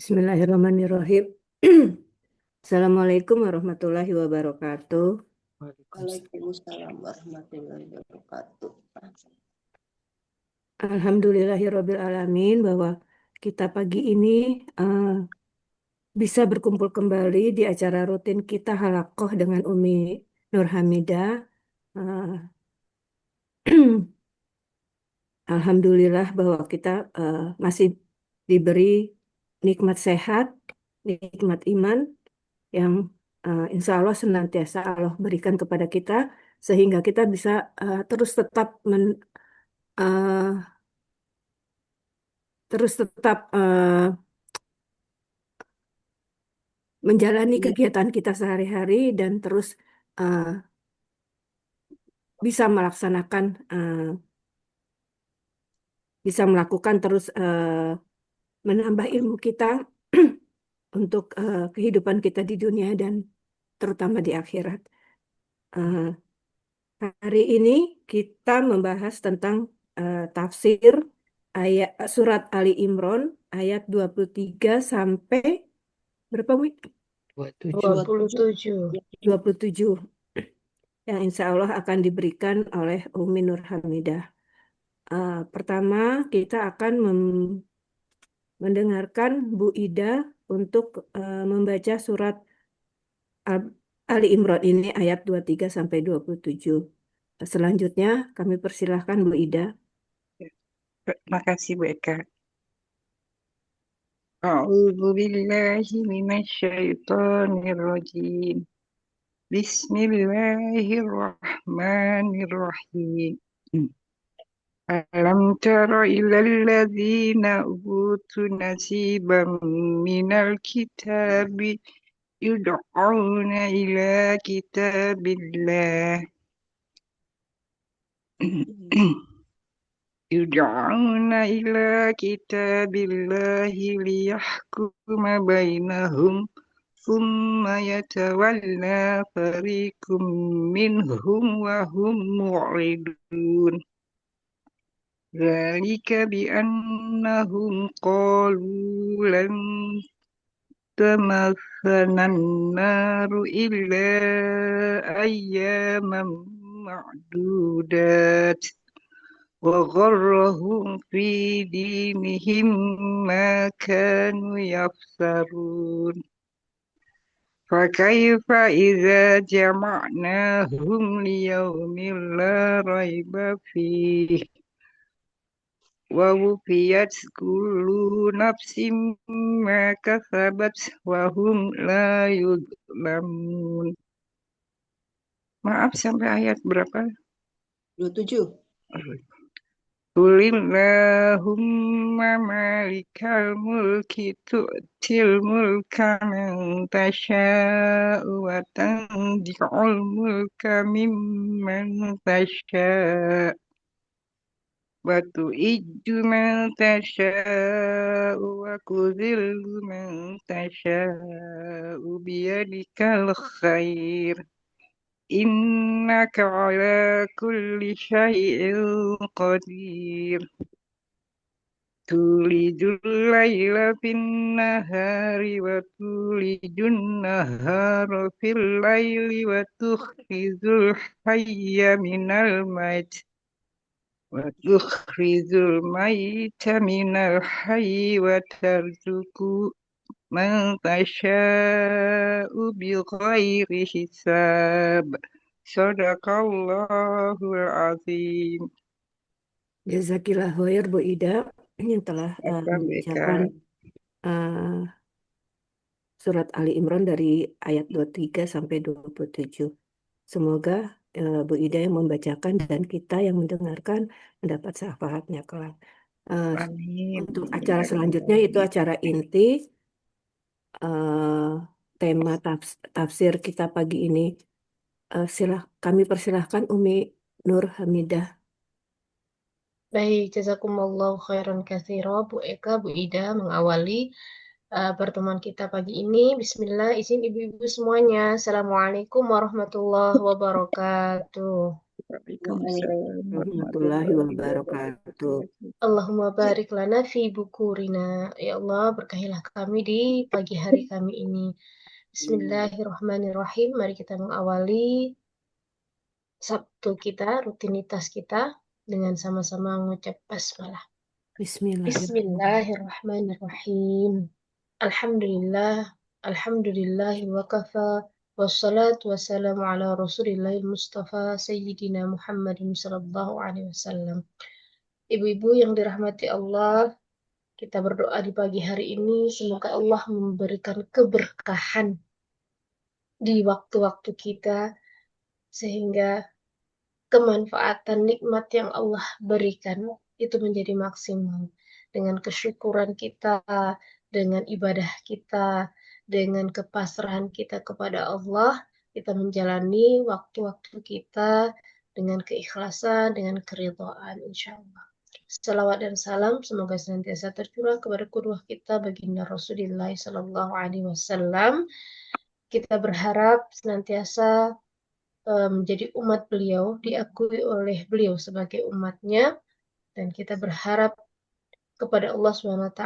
Bismillahirrahmanirrahim. Assalamualaikum warahmatullahi wabarakatuh. Waalaikumsalam. Waalaikumsalam warahmatullahi wabarakatuh. Alhamdulillahirabbil alamin bahwa kita pagi ini eh, bisa berkumpul kembali di acara rutin kita Halakoh dengan Umi Nur Hamidah. Alhamdulillah bahwa kita masih diberi nikmat sehat, nikmat iman yang insya Allah senantiasa Allah berikan kepada kita sehingga kita bisa terus tetap eh, menjalani Iya, kegiatan kita sehari-hari dan terus eh, bisa melaksanakan bisa melakukan terus menambah ilmu kita untuk kehidupan kita di dunia dan terutama di akhirat. Eh, Hari ini kita membahas tentang tafsir ayat surat Ali Imran ayat 23 sampai berapa, Wi? 27. 27. 27 yang insya Allah akan diberikan oleh Umi Nur Hamidah. Pertama, kita akan mendengarkan Bu Ida untuk membaca surat Al- Ali Imran ini ayat 23 sampai 27. Selanjutnya kami persilahkan Bu Ida. Terima kasih Bu Eka. A'udzu billahi minasyaitonir rajim. Bismillahirrahmanirrahim. Alam tara ilal ladzina utu nasiban minal kitabi yud'auna ila kitabillah. يدعون إلى كتاب الله ليحكم بينهم ثم يتولى فريق منهم وهم معرضون ذلك بأنهم قالوا لن تمسنا النار إلا أياما معدودات وغرهم في دينهم ما كانوا يفترون فكيف إذا جمعناهم ليوم لا ريب فيه ووفيت كل نفس ما كسبت وهم لا يظلمون. Maaf sampai ayat berapa? 27. قل اللهم مالك الملك تؤتي الملك من تشاء وتنزع الملك ممن تشاء وتعز من تشاء وتذل من تشاء بيدك الخير إنك على كل شيء قدير تولج الليل في النهار وتولج النهار في الليل وتخرج الحي من الميت وتخرج الميت من الحي وترزق من تشاء بغير حساب صدق الله العظيم. Jazakillah khair Bu Ida yang telah Eka. membacakan uh, surat Ali Imran dari ayat 23 sampai 27. Semoga Bu Ida yang membacakan dan kita yang mendengarkan mendapat syafaatnya kelak. Uh, Amin. untuk acara selanjutnya itu acara inti uh, tema tafsir kita pagi ini. Kami persilahkan Umi Nur Hamidah. Baik, jazakumullah khairan katsira Bu Eka, Bu Ida mengawali pertemuan kita pagi ini. Bismillah, izin ibu-ibu semuanya. Assalamualaikum warahmatullahi wabarakatuh. Waalaikumsalam warahmatullahi warahmatullahi wabarakatuh. wabarakatuh. Allahumma barik lana fi bukurina. Ya Allah, berkahilah kami di pagi hari kami ini. Bismillahirrahmanirrahim. Mari kita mengawali Sabtu kita, rutinitas kita dengan sama-sama mengucap basmalah. Bismillahirrahmanirrahim. Bismillahirrahmanirrahim. Alhamdulillahi wa kafa. Wassalatu wassalamu ala rasulillahil mustafa sayyidina Muhammadin sallallahu alaihi wasallam. Ibu-ibu yang dirahmati Allah, kita berdoa di pagi hari ini semoga Allah memberikan keberkahan di waktu-waktu kita sehingga kemanfaatan nikmat yang Allah berikan itu menjadi maksimal. Dengan kesyukuran kita, dengan ibadah kita, dengan kepasrahan kita kepada Allah, kita menjalani waktu-waktu kita dengan keikhlasan, dengan keridhaan, insya Allah. Salawat dan salam semoga senantiasa tercurah kepada qudwah kita baginda Rasulullah Sallallahu Alaihi Wasallam. Kita berharap senantiasa menjadi umat beliau, diakui oleh beliau sebagai umatnya, dan kita berharap kepada Allah SWT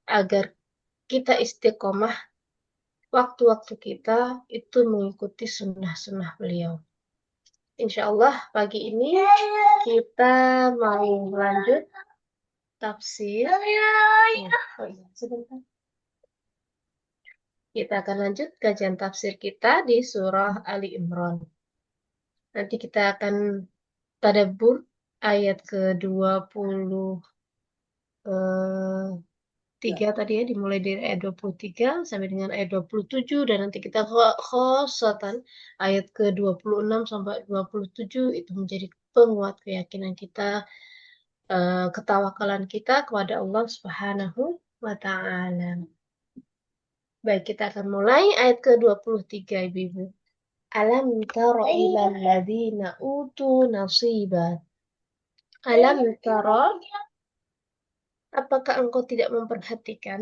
agar kita istiqomah waktu-waktu kita itu mengikuti sunnah-sunnah beliau. Insya Allah pagi ini kita mau lanjut tafsir. Sebentar. Kita akan lanjut kajian tafsir kita di surah Ali Imran. Nanti kita akan tadabbur ayat ke-23 tadi ya, dimulai dari ayat 23 sampai dengan ayat 27, dan nanti kita khosatan ayat ke-26 sampai 27 itu menjadi penguat keyakinan kita, ketawakalan kita kepada Allah Subhanahu wa Ta'ala. Baik, kita akan mulai ayat ke-23, Ibu-ibu. Alam tara ilal ladzina utu nasiba. Alam tara, apakah engkau tidak memperhatikan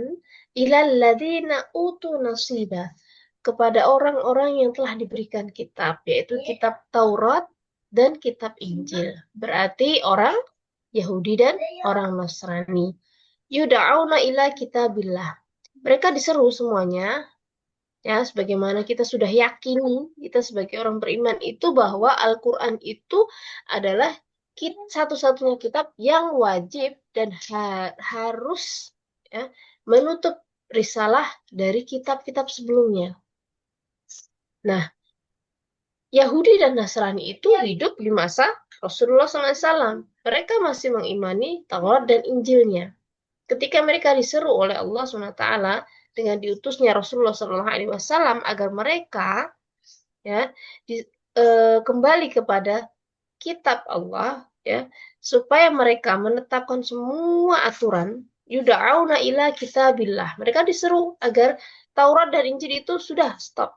ilal ladzina utu nasiba, kepada orang-orang yang telah diberikan kitab, yaitu kitab Taurat dan kitab Injil. Berarti orang Yahudi dan orang Nasrani. Yuda'auna ila kitabillah. Mereka diseru semuanya, ya, sebagaimana kita sudah yakini, kita sebagai orang beriman itu bahwa Al-Quran itu adalah satu-satunya kitab yang wajib dan harus, ya, menutup risalah dari kitab-kitab sebelumnya. Nah, Yahudi dan Nasrani itu hidup di masa Rasulullah SAW. Mereka masih mengimani Taurat dan Injilnya. Ketika mereka diseru oleh Allah SWT dengan diutusnya Rasulullah SAW agar mereka, ya, kembali kepada kitab Allah, ya, supaya mereka menetapkan semua aturan, yuda'auna ila kitabillah. Mereka diseru agar Taurat dan Injil itu sudah stop.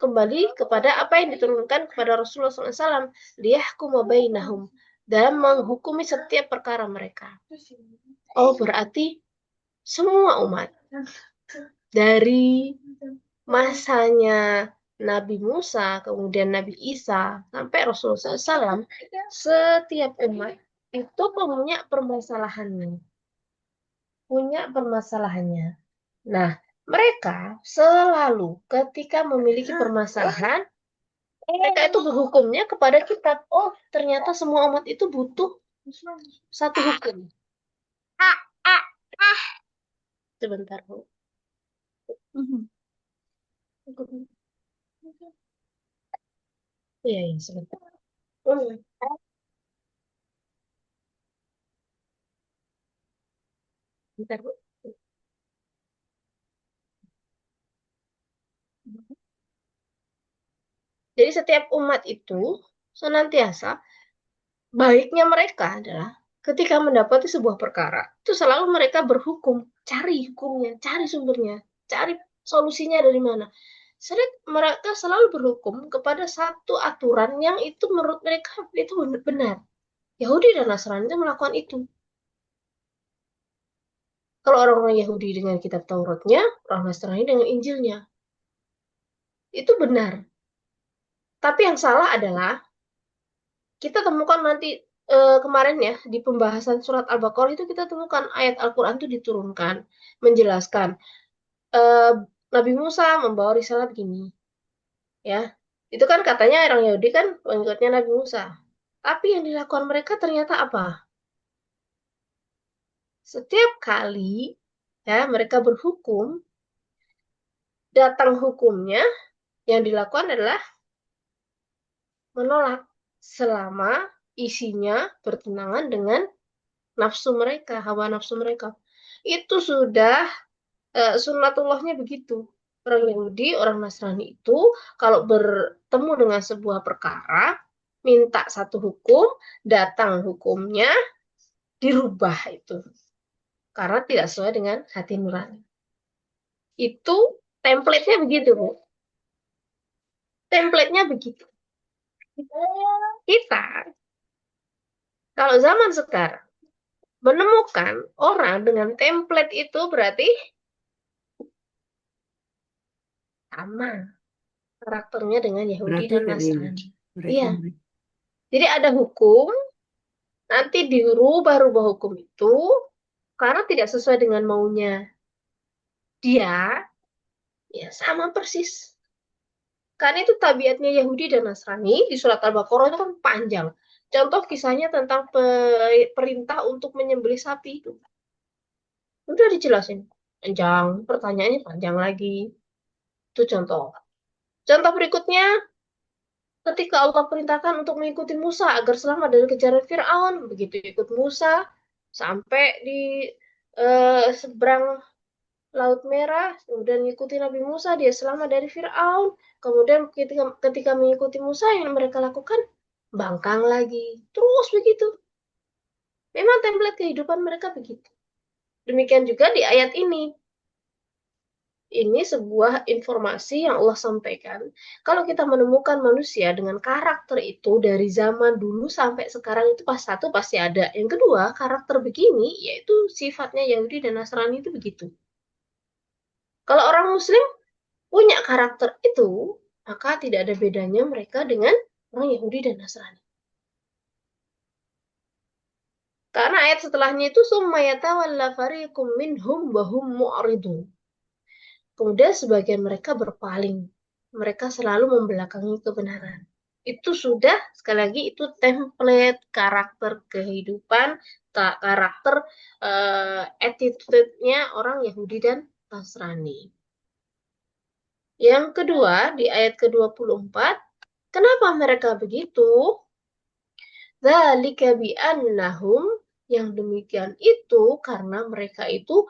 Kembali kepada apa yang diturunkan kepada Rasulullah SAW. Liyahkuma bainahum, dalam menghukumi setiap perkara mereka. Oh, berarti semua umat dari masanya Nabi Musa, kemudian Nabi Isa, sampai Rasulullah SAW, setiap umat itu punya permasalahannya. Nah, mereka selalu ketika memiliki permasalahan, mereka itu berhukumnya kepada kitab. Oh, ternyata semua umat itu butuh satu hukum. Sebentar, Bu. Iya, sebentar. Bentar, Bu. Jadi setiap umat itu senantiasa baiknya mereka adalah ketika mendapati sebuah perkara, itu selalu mereka berhukum, cari hukumnya, cari sumbernya, cari solusinya dari mana. Mereka selalu berhukum kepada satu aturan yang itu menurut mereka itu benar. Yahudi dan Nasrani itu melakukan itu. Kalau orang-orang Yahudi dengan kitab Tauratnya, orang Nasrani dengan Injilnya. Itu benar. Tapi yang salah adalah kita temukan nanti kemarin ya di pembahasan surat Al-Baqarah itu kita temukan ayat Al-Quran itu diturunkan menjelaskan Nabi Musa membawa risalah begini, ya. Itu kan katanya orang Yahudi kan pengikutnya Nabi Musa. Tapi yang dilakukan mereka ternyata apa? Setiap kali ya mereka berhukum, datang hukumnya yang dilakukan adalah menolak selama isinya bertentangan dengan nafsu mereka, hawa nafsu mereka. Itu sudah sunnatullahnya begitu. Orang Yahudi, orang Nasrani itu kalau bertemu dengan sebuah perkara, minta satu hukum, datang hukumnya dirubah itu. Karena tidak sesuai dengan hati nurani. Itu template-nya begitu, Bu. Template-nya begitu. Kita, kalau zaman sekarang, menemukan orang dengan template itu berarti sama karakternya dengan Yahudi Berarti dan dari Nasrani. mereka. Iya. Jadi ada hukum, nanti dirubah-rubah hukum itu karena tidak sesuai dengan maunya dia, ya sama persis. Karena itu tabiatnya Yahudi dan Nasrani di surat Al-Baqarah itu kan panjang. Contoh kisahnya tentang perintah untuk menyembelih sapi itu. Udah dijelasin. Panjang, pertanyaannya panjang lagi. Itu contoh. Contoh berikutnya, ketika Allah perintahkan untuk mengikuti Musa agar selamat dari kejaran Fir'aun. Begitu ikut Musa, sampai di seberang Laut Merah, kemudian mengikuti Nabi Musa, dia selamat dari Fir'aun. Kemudian ketika mengikuti Musa, yang mereka lakukan, bangkang lagi. Terus begitu. Memang template kehidupan mereka begitu. Demikian juga di ayat ini. Ini sebuah informasi yang Allah sampaikan. Kalau kita menemukan manusia dengan karakter itu dari zaman dulu sampai sekarang itu pas satu pasti ada. Yang kedua, karakter begini yaitu sifatnya Yahudi dan Nasrani itu begitu. Kalau orang Muslim punya karakter itu, maka tidak ada bedanya mereka dengan orang Yahudi dan Nasrani. Karena ayat setelahnya itu summa yatawalla fariqum minhum wa hum mu'ridun. Kemudian sebagian mereka berpaling. Mereka selalu membelakangi kebenaran. Itu sudah, sekali lagi, itu template karakter kehidupan, karakter attitude-nya orang Yahudi dan Nasrani. Yang kedua, di ayat ke-24, kenapa mereka begitu? Dzalika bi'annahum, yang demikian itu karena mereka itu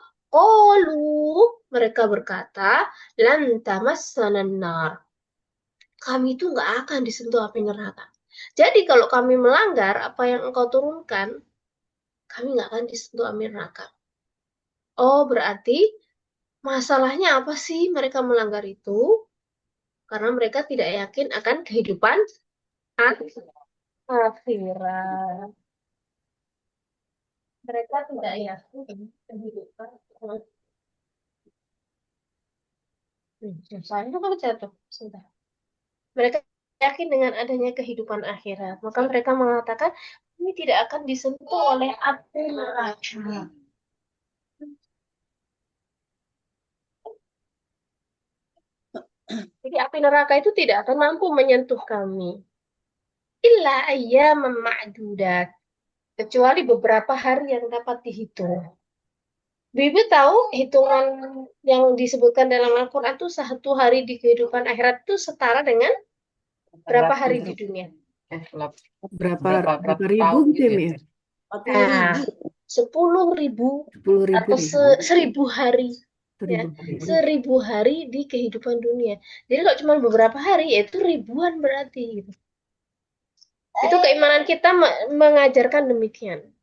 mereka berkata, lan tamassanan nar. Kami itu nggak akan disentuh api neraka. Jadi kalau kami melanggar apa yang engkau turunkan, kami nggak akan disentuh api neraka. Oh, berarti masalahnya apa sih mereka melanggar itu? Karena mereka tidak yakin akan kehidupan akhirat. Mereka tidak yakin kehidupan. Susah itu kalau jatuh. Sudah. Mereka yakin dengan adanya kehidupan akhirat. Maka mereka mengatakan, ini tidak akan disentuh oleh api neraka. Jadi api neraka itu tidak akan mampu menyentuh kami. Illa ayyaman ma'dudat. Kecuali beberapa hari yang dapat dihitung. Bibi tahu hitungan yang disebutkan dalam Al-Quran itu satu hari di kehidupan akhirat itu setara dengan berapa hari di dunia? Berapa ribu gitu ya? Nah, 10.000 atau 1.000 hari. Ya, 1.000 hari di kehidupan dunia. Jadi kalau cuma beberapa hari, yaitu ribuan berarti. Gitu. Itu keimanan kita mengajarkan demikian.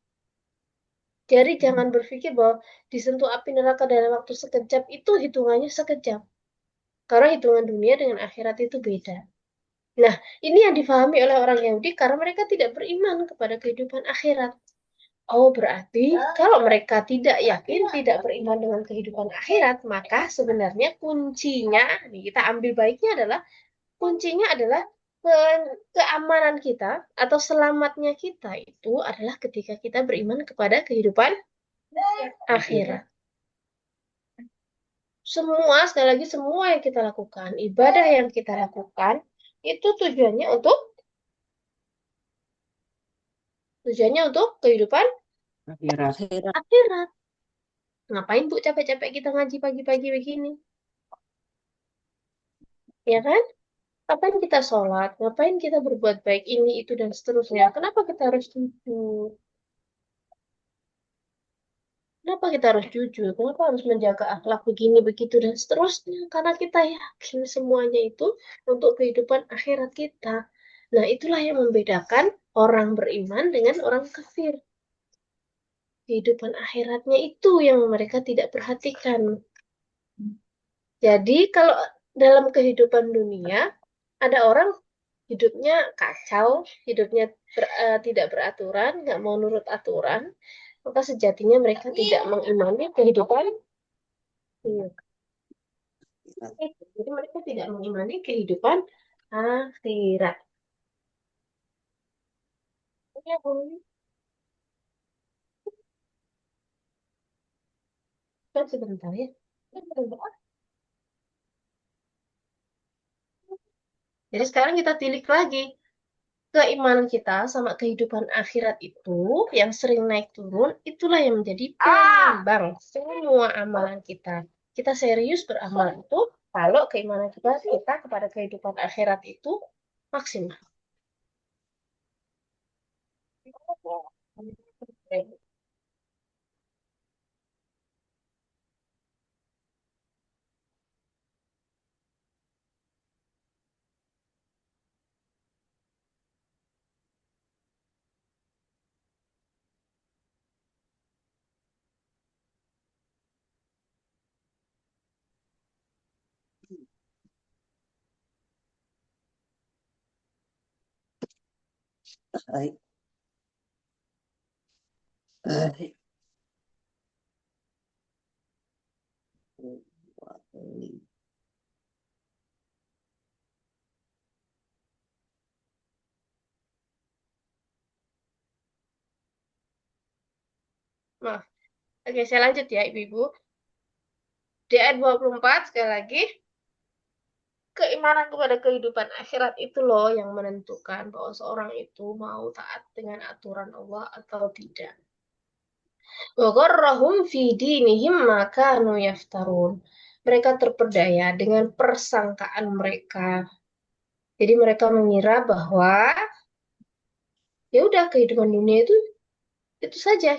Jadi jangan berpikir bahwa disentuh api neraka dalam waktu sekejap itu hitungannya sekejap. Karena hitungan dunia dengan akhirat itu beda. Nah, ini yang difahami oleh orang Yahudi karena mereka tidak beriman kepada kehidupan akhirat. Oh, berarti kalau mereka tidak yakin, tidak beriman dengan kehidupan akhirat, maka sebenarnya kuncinya, kita ambil baiknya adalah, kuncinya adalah keamanan kita atau selamatnya kita itu adalah ketika kita beriman kepada kehidupan akhirat. Semua, sekali lagi, semua yang kita lakukan, ibadah yang kita lakukan, itu tujuannya untuk kehidupan Akhirat. akhirat. Ngapain Bu capek-capek kita ngaji pagi-pagi begini? Ya kan? Ngapain kita sholat? Ngapain kita berbuat baik ini, itu, dan seterusnya? Kenapa kita harus jujur? Kenapa kita harus jujur? Kenapa harus menjaga akhlak begini, begitu, dan seterusnya? Karena kita yakin semuanya itu untuk kehidupan akhirat kita. Nah, itulah yang membedakan orang beriman dengan orang kafir. Kehidupan akhiratnya itu yang mereka tidak perhatikan. Jadi, kalau dalam kehidupan dunia, ada orang hidupnya kacau, hidupnya tidak beraturan, nggak mau nurut aturan, maka sejatinya mereka tidak mengimani kehidupan. Iya. Jadi mereka tidak mengimani kehidupan akhirat. Ya, boleh. Kan sebentar ya. Sebentar. Jadi sekarang kita tilik lagi. Keimanan kita sama kehidupan akhirat itu yang sering naik turun, itulah yang menjadi penyeimbang semua amalan kita. Kita serius beramal itu kalau keimanan kita kepada kehidupan akhirat itu maksimal. Baik. Baik. Nah, oke, saya lanjut ya Ibu-Ibu. Di ayat 24 sekali lagi, keimanan kepada kehidupan akhirat itu loh yang menentukan bahwa seorang itu mau taat dengan aturan Allah atau tidak. Wa gharrahum fi dinihim ma kanu yaftarun. Mereka terperdaya dengan persangkaan mereka. Jadi mereka mengira bahwa ya udah kehidupan dunia itu saja.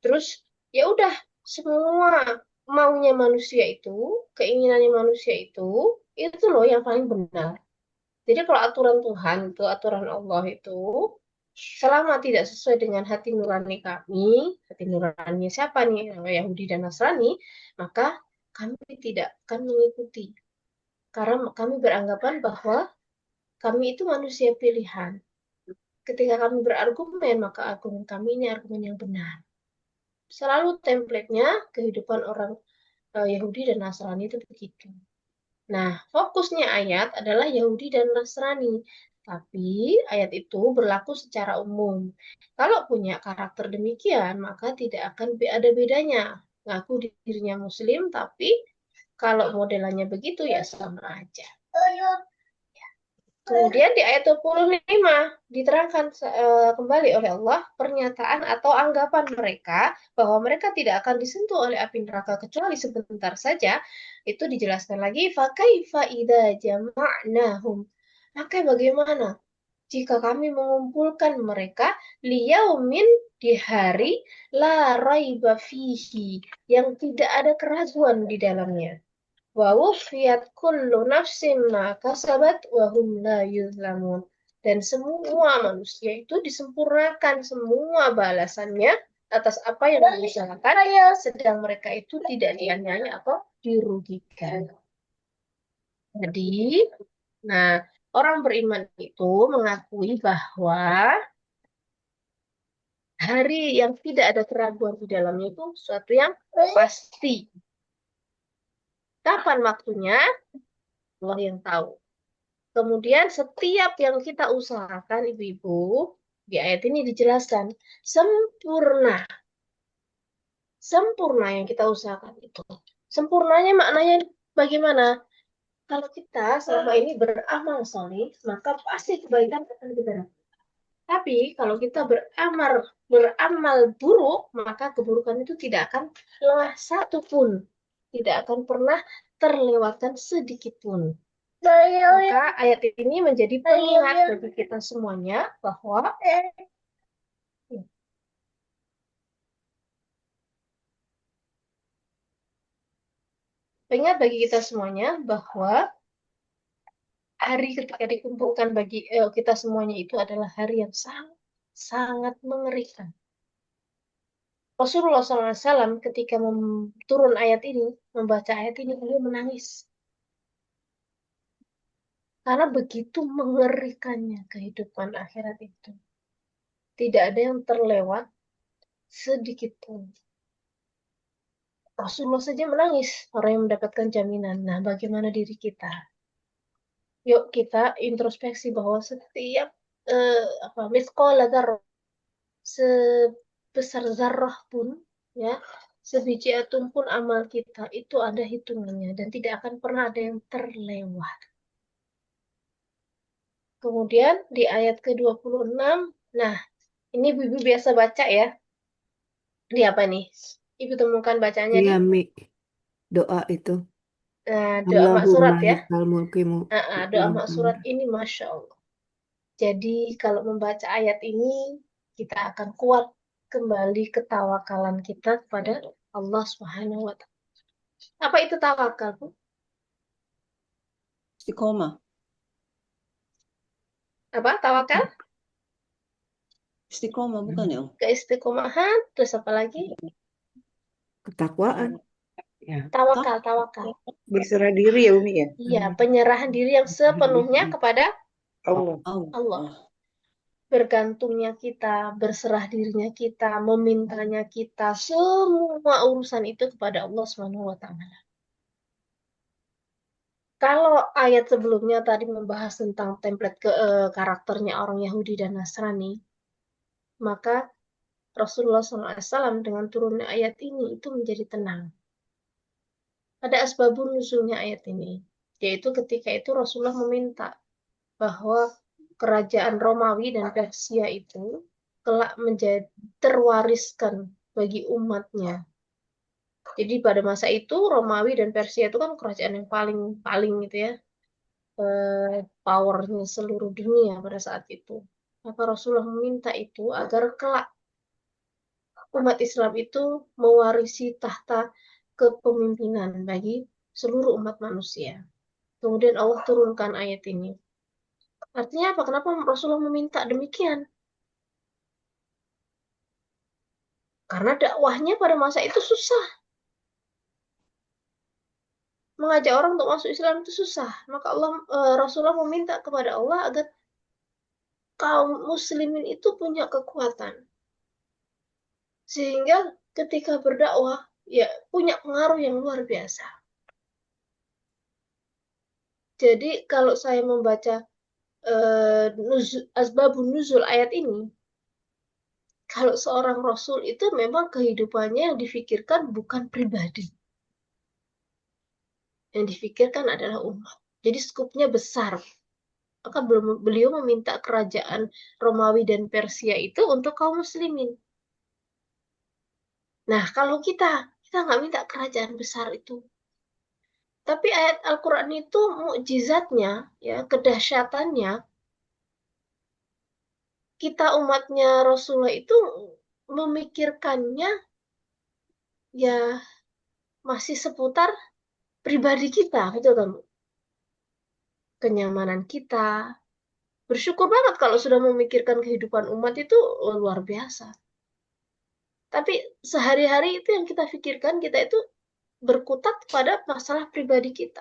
Terus ya udah semua maunya manusia itu, keinginannya manusia itu loh yang paling benar. Jadi kalau aturan Tuhan itu, aturan Allah itu, selama tidak sesuai dengan hati nurani kami, hati nurani siapa nih, Yahudi dan Nasrani, maka kami tidak akan mengikuti. Karena kami beranggapan bahwa kami itu manusia pilihan. Ketika kami berargumen, maka argumen kami ini argumen yang benar. Selalu template-nya kehidupan orang Yahudi dan Nasrani itu begitu. Nah, fokusnya ayat adalah Yahudi dan Nasrani. Tapi ayat itu berlaku secara umum. Kalau punya karakter demikian, maka tidak akan ada bedanya. Ngaku dirinya Muslim, tapi kalau modelannya begitu ya sama aja. Kemudian di ayat 25 diterangkan kembali oleh Allah pernyataan atau anggapan mereka bahwa mereka tidak akan disentuh oleh api neraka kecuali sebentar saja. Itu dijelaskan lagi, fakaifa idza jama'nahum. Maka bagaimana jika kami mengumpulkan mereka liyaumin di hari la raiba fihi yang tidak ada keraguan di dalamnya. Wa wufiyat kullu nafsin ma kasabat wa hum la yuzlamun. Dan semua manusia itu disempurnakan semua balasannya atas apa yang diusahakan, sedang mereka itu tidak dianiaya atau dirugikan. Jadi, nah, orang beriman itu mengakui bahwa hari yang tidak ada keraguan di dalamnya itu sesuatu yang pasti. Kapan waktunya? Allah yang tahu. Kemudian setiap yang kita usahakan, ibu-ibu, di ayat ini dijelaskan sempurna. Sempurna yang kita usahakan itu. Sempurnanya maknanya bagaimana? Kalau kita selama ini beramal soleh, maka pasti kebaikan akan kita dapat. Tapi kalau kita beramal buruk, maka keburukan itu tidak akan lengah satu pun. Tidak akan pernah terlewatkan sedikit pun. Maka ayat ini menjadi pengingat bagi kita semuanya bahwa hari ketika dikumpulkan bagi kita semuanya itu adalah hari yang sangat sangat mengerikan. Rasulullah SAW ketika turun ayat ini, membaca ayat ini, beliau menangis. Karena begitu mengerikannya kehidupan akhirat itu. Tidak ada yang terlewat sedikit pun. Rasulullah saja menangis, orang yang mendapatkan jaminan. Nah, bagaimana diri kita? Yuk kita introspeksi bahwa setiap miskola dzarrah, sebesar zarrah pun, ya, sebiji atom pun amal kita itu ada hitungannya dan tidak akan pernah ada yang terlewat. Kemudian di ayat ke-26, nah ini Bibi biasa baca ya. Di apa nih? Ibu temukan bacanya Iya, di Mi. Doa itu. doa mak Allahumma surat ya. malikal mulkimu. Doa mak surat ini Masya Allah. Jadi kalau membaca ayat ini, kita akan kuat kembali ketawakalan kita kepada Allah Subhanahu wa Ta'ala. Apa itu tawakal, Bu? Istiqomah. Apa tawakal? Istiqomah bukan ya? Keistiqomahan, terus apa lagi? Ketakwaan. Ya. Tawakal. Berserah diri ya Umi ya. Iya, penyerahan diri yang sepenuhnya kepada Allah. Allah. Bergantungnya kita, berserah dirinya kita, memintanya kita, semua urusan itu kepada Allah Subhanahu wa Ta'ala. Kalau ayat sebelumnya tadi membahas tentang template karakternya orang Yahudi dan Nasrani, maka Rasulullah SAW dengan turunnya ayat ini itu menjadi tenang. Ada asbabun nuzulnya ayat ini, yaitu ketika itu Rasulullah meminta bahwa kerajaan Romawi dan Persia itu kelak menjadi terwariskan bagi umatnya. Jadi pada masa itu Romawi dan Persia itu kan kerajaan yang paling gitu ya, powernya seluruh dunia pada saat itu. Maka Rasulullah meminta itu agar kelak umat Islam itu mewarisi tahta kepemimpinan bagi seluruh umat manusia. Kemudian Allah turunkan ayat ini. Artinya apa? Kenapa Rasulullah meminta demikian? Karena dakwahnya pada masa itu susah. Mengajak orang untuk masuk Islam itu susah. Maka Rasulullah meminta kepada Allah agar kaum muslimin itu punya kekuatan. Sehingga ketika berdakwah ya punya pengaruh yang luar biasa. Jadi kalau saya membaca asbabun nuzul ayat ini, kalau seorang rasul itu memang kehidupannya yang difikirkan bukan pribadi. Yang difikirkan adalah umat. Jadi skupnya besar. Maka beliau meminta kerajaan Romawi dan Persia itu untuk kaum muslimin. Nah, kalau kita nggak minta kerajaan besar itu. Tapi ayat Al-Quran itu mukjizatnya, ya, kedahsyatannya, kita umatnya Rasulullah itu memikirkannya ya masih seputar pribadi kita, betul kan? Kenyamanan kita. Bersyukur banget kalau sudah memikirkan kehidupan umat itu luar biasa. Tapi sehari-hari itu yang kita pikirkan, kita itu berkutat pada masalah pribadi kita.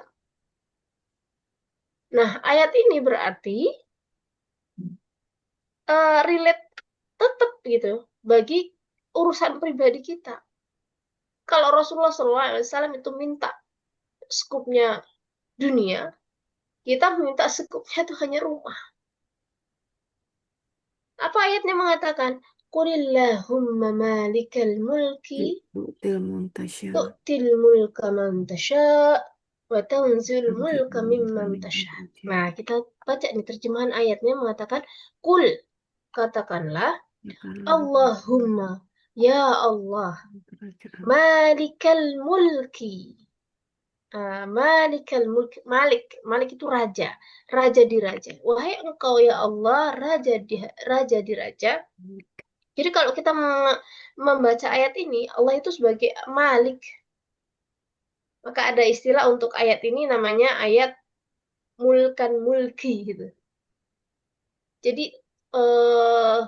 Nah, ayat ini berarti relate tetap gitu bagi urusan pribadi kita. Kalau Rasulullah SAW itu minta skupnya dunia, Kita minta sekupnya itu hanya rumah. Apa ayatnya mengatakan? Qulillahumma malikal mulki Tu'til muntasya. tu'til mulka man tasha' wa tanzil mulka mimman tasha'. Nah, kita baca nih terjemahan ayatnya mengatakan, Kul, katakanlah, Allahumma, ya Allah, malikal mulki. Malikal mulki, Malik itu raja, raja di raja. Wahai engkau ya Allah, raja di raja. Jadi kalau kita membaca ayat ini, Allah itu sebagai Malik. Maka ada istilah untuk ayat ini namanya ayat mulkan mulki gitu. Jadi eh,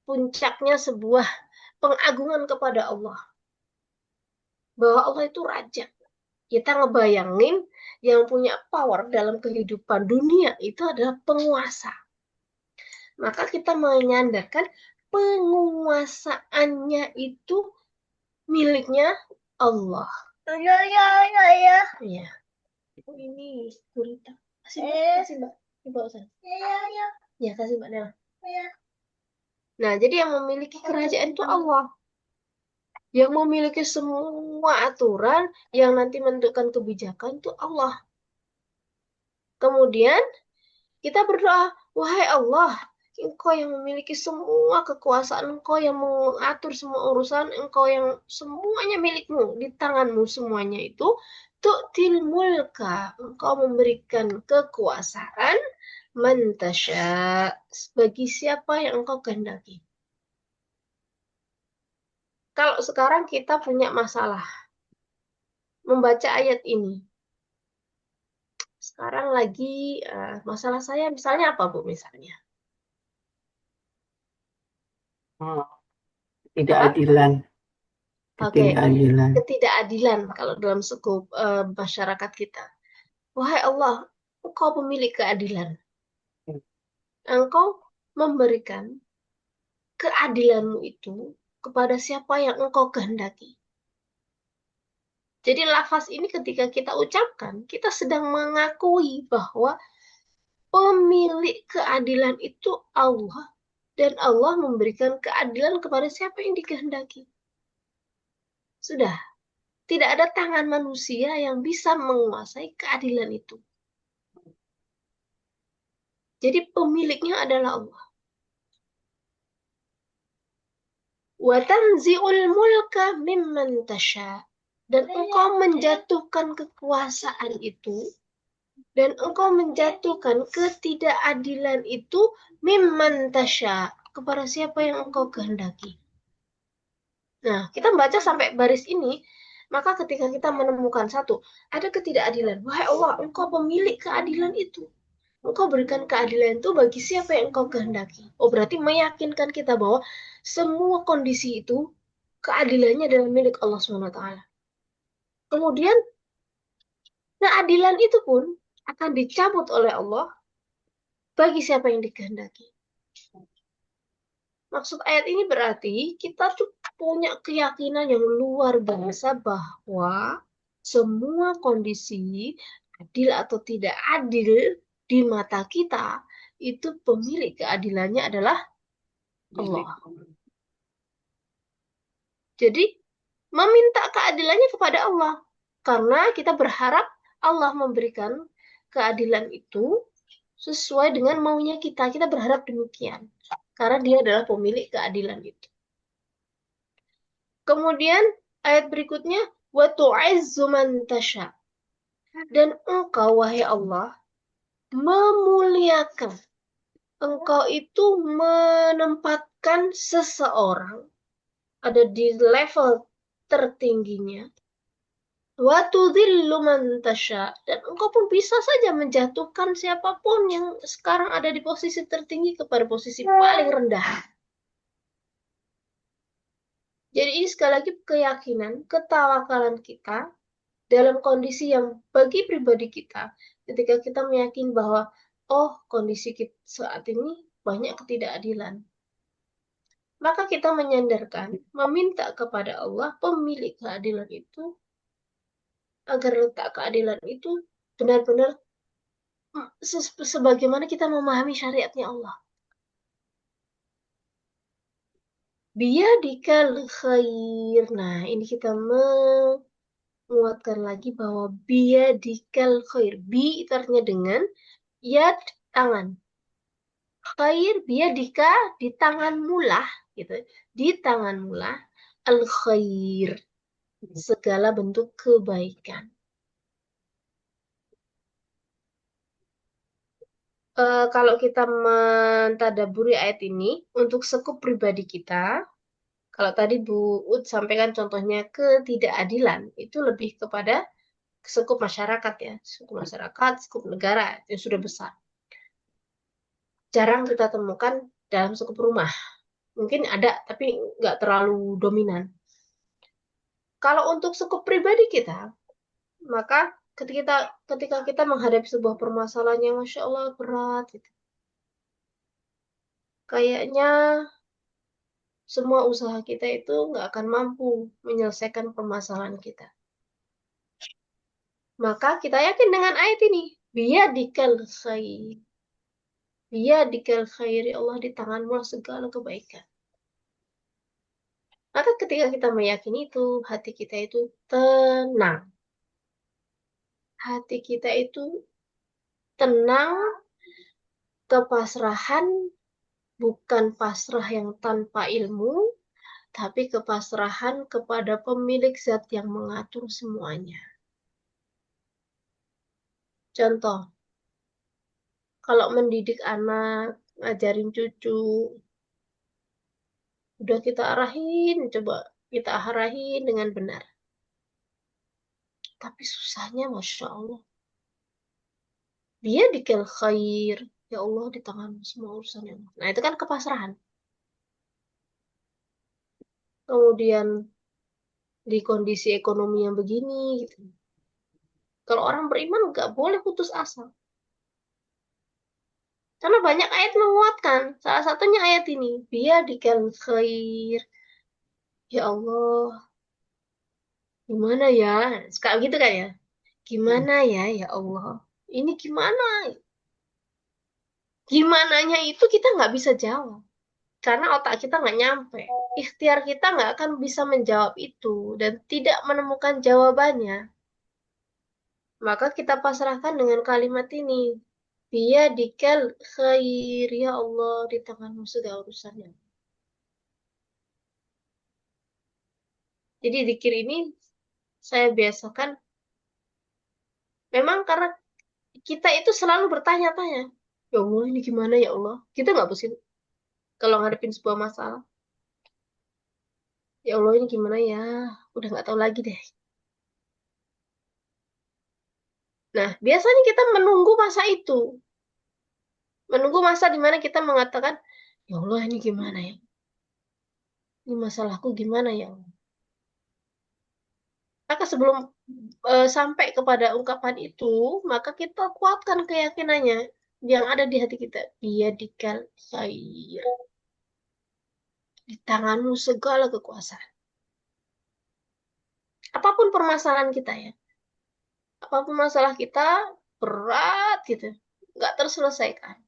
puncaknya sebuah pengagungan kepada Allah. Bahwa Allah itu raja. Kita ngebayangin yang punya power dalam kehidupan dunia itu adalah penguasa. Maka kita menyandarkan penguasaannya itu miliknya Allah. Ya. Oh, ini gurita. Kasih Mbak. Ini bawa sana. Ya, kasih Mbak Nela. Nah, jadi yang memiliki kerajaan itu Allah. Yang memiliki semua aturan, yang nanti menentukan kebijakan itu Allah. Kemudian kita berdoa, wahai Allah, Engkau yang memiliki semua kekuasaan, Engkau yang mengatur semua urusan, Engkau yang semuanya milikmu, di tanganmu semuanya itu, tu'til mulka, Engkau memberikan kekuasaan, mantasya, bagi siapa yang Engkau kehendaki. Kalau sekarang kita punya masalah, membaca ayat ini, sekarang lagi masalah saya misalnya apa Bu misalnya? Ketidakadilan. Oke, Ketidakadilan. ketidakadilan kalau dalam skup masyarakat kita. Wahai Allah, Engkau pemilik keadilan. Engkau memberikan keadilanmu itu kepada siapa yang Engkau kehendaki. Jadi lafaz ini ketika kita ucapkan, kita sedang mengakui bahwa pemilik keadilan itu Allah dan Allah memberikan keadilan kepada siapa yang dikehendaki. Sudah, tidak ada tangan manusia yang bisa menguasai keadilan itu. Jadi pemiliknya adalah Allah. Wa tanzi'ul mulka mimman tasha. Dan engkau menjatuhkan kekuasaan itu dan engkau menjatuhkan ketidakadilan itu mimman tasha, kepada siapa yang engkau kehendaki. Nah, kita baca sampai baris ini, maka ketika kita menemukan satu, ada ketidakadilan. Wahai Allah, engkau pemilik keadilan itu. Engkau berikan keadilan itu bagi siapa yang engkau kehendaki. Oh, berarti meyakinkan kita bahwa semua kondisi itu keadilannya adalah milik Allah SWT. Kemudian keadilan itu pun akan dicabut oleh Allah bagi siapa yang dikehendaki. Maksud ayat ini berarti kita tuh punya keyakinan yang luar biasa bahwa semua kondisi adil atau tidak adil di mata kita itu pemilik keadilannya adalah Allah. Jadi meminta keadilannya kepada Allah karena kita berharap Allah memberikan keadilan itu sesuai dengan maunya kita. Kita berharap demikian karena Dia adalah pemilik keadilan itu. Kemudian ayat berikutnya wa tu'izzu man tasha. Dan engkau wahai Allah memuliakan. Engkau itu menempatkan seseorang ada di level tertingginya. Wa tudhillu man tasha. Dan engkau pun bisa saja menjatuhkan siapapun yang sekarang ada di posisi tertinggi kepada posisi paling rendah. Jadi ini sekali lagi keyakinan, ketawakalan kita dalam kondisi yang bagi pribadi kita, ketika kita meyakini bahwa, oh kondisi kita saat ini banyak ketidakadilan. Maka kita menyandarkan, meminta kepada Allah, pemilik keadilan itu, agar letak keadilan itu benar-benar sebagaimana kita memahami syariatnya Allah. Biyadikal khair. Nah, ini kita menguatkan lagi bahwa biyadikal khair. Bi itu artinya dengan, yad tangan. Khair biyadika di tanganmu lah, gitu. Di tanganmu lah al khair, segala bentuk kebaikan. Kalau kita mentadaburi ayat ini untuk sekup pribadi kita, kalau tadi Bu Ud sampaikan contohnya ketidakadilan, itu lebih kepada sekup masyarakat ya, sekup masyarakat, sekup negara yang sudah besar. Jarang kita temukan dalam sekup rumah. Mungkin ada, tapi nggak terlalu dominan. Kalau untuk sekup pribadi kita, maka ketika kita menghadapi sebuah permasalahan yang Masya Allah berat, gitu. Kayaknya semua usaha kita itu nggak akan mampu menyelesaikan permasalahan kita. Maka kita yakin dengan ayat ini. Biyadikal khair. Biyadikal khair, ya Allah, di tanganmu segala kebaikan. Maka ketika kita meyakini itu, hati kita itu tenang. Hati kita itu tenang, kepasrahan, bukan pasrah yang tanpa ilmu, tapi kepasrahan kepada pemilik zat yang mengatur semuanya. Contoh, kalau mendidik anak, ngajarin cucu, udah kita arahin, coba kita arahin dengan benar. Tapi susahnya, Masya Allah. Dia dikil khair. Ya Allah, di tanganmu semua urusannya. Nah, itu kan kepasrahan. Kemudian di kondisi ekonomi yang begini, gitu. Kalau orang beriman nggak boleh putus asa. Karena banyak ayat menguatkan. Salah satunya ayat ini. Dia dikil khair. Ya Allah, gimana ya? Sekarang gitu kan ya? Gimana ya, ya Allah? Ini gimana? Gimananya itu kita nggak bisa jawab. Karena otak kita nggak nyampe. Ikhtiar kita nggak akan bisa menjawab itu dan tidak menemukan jawabannya. Maka kita pasrahkan dengan kalimat ini. Biyadikal khair, ya Allah, di tanganmu segala urusannya. Jadi zikir ini saya biasakan, memang karena kita itu selalu bertanya-tanya. Ya Allah, ini gimana ya Allah? Kita nggak pusing kalau ngadepin sebuah masalah. Ya Allah, ini gimana ya? Udah nggak tahu lagi deh. Nah, biasanya kita menunggu masa itu. Menunggu masa di mana kita mengatakan, ya Allah, ini gimana ya? Ini masalahku gimana ya Allah? Maka sebelum sampai kepada ungkapan itu, maka kita kuatkan keyakinannya yang ada di hati kita. Biyadikal khair. Di tanganmu segala kekuasaan. Apapun permasalahan kita ya. Apapun masalah kita, berat gitu. Nggak terselesaikan.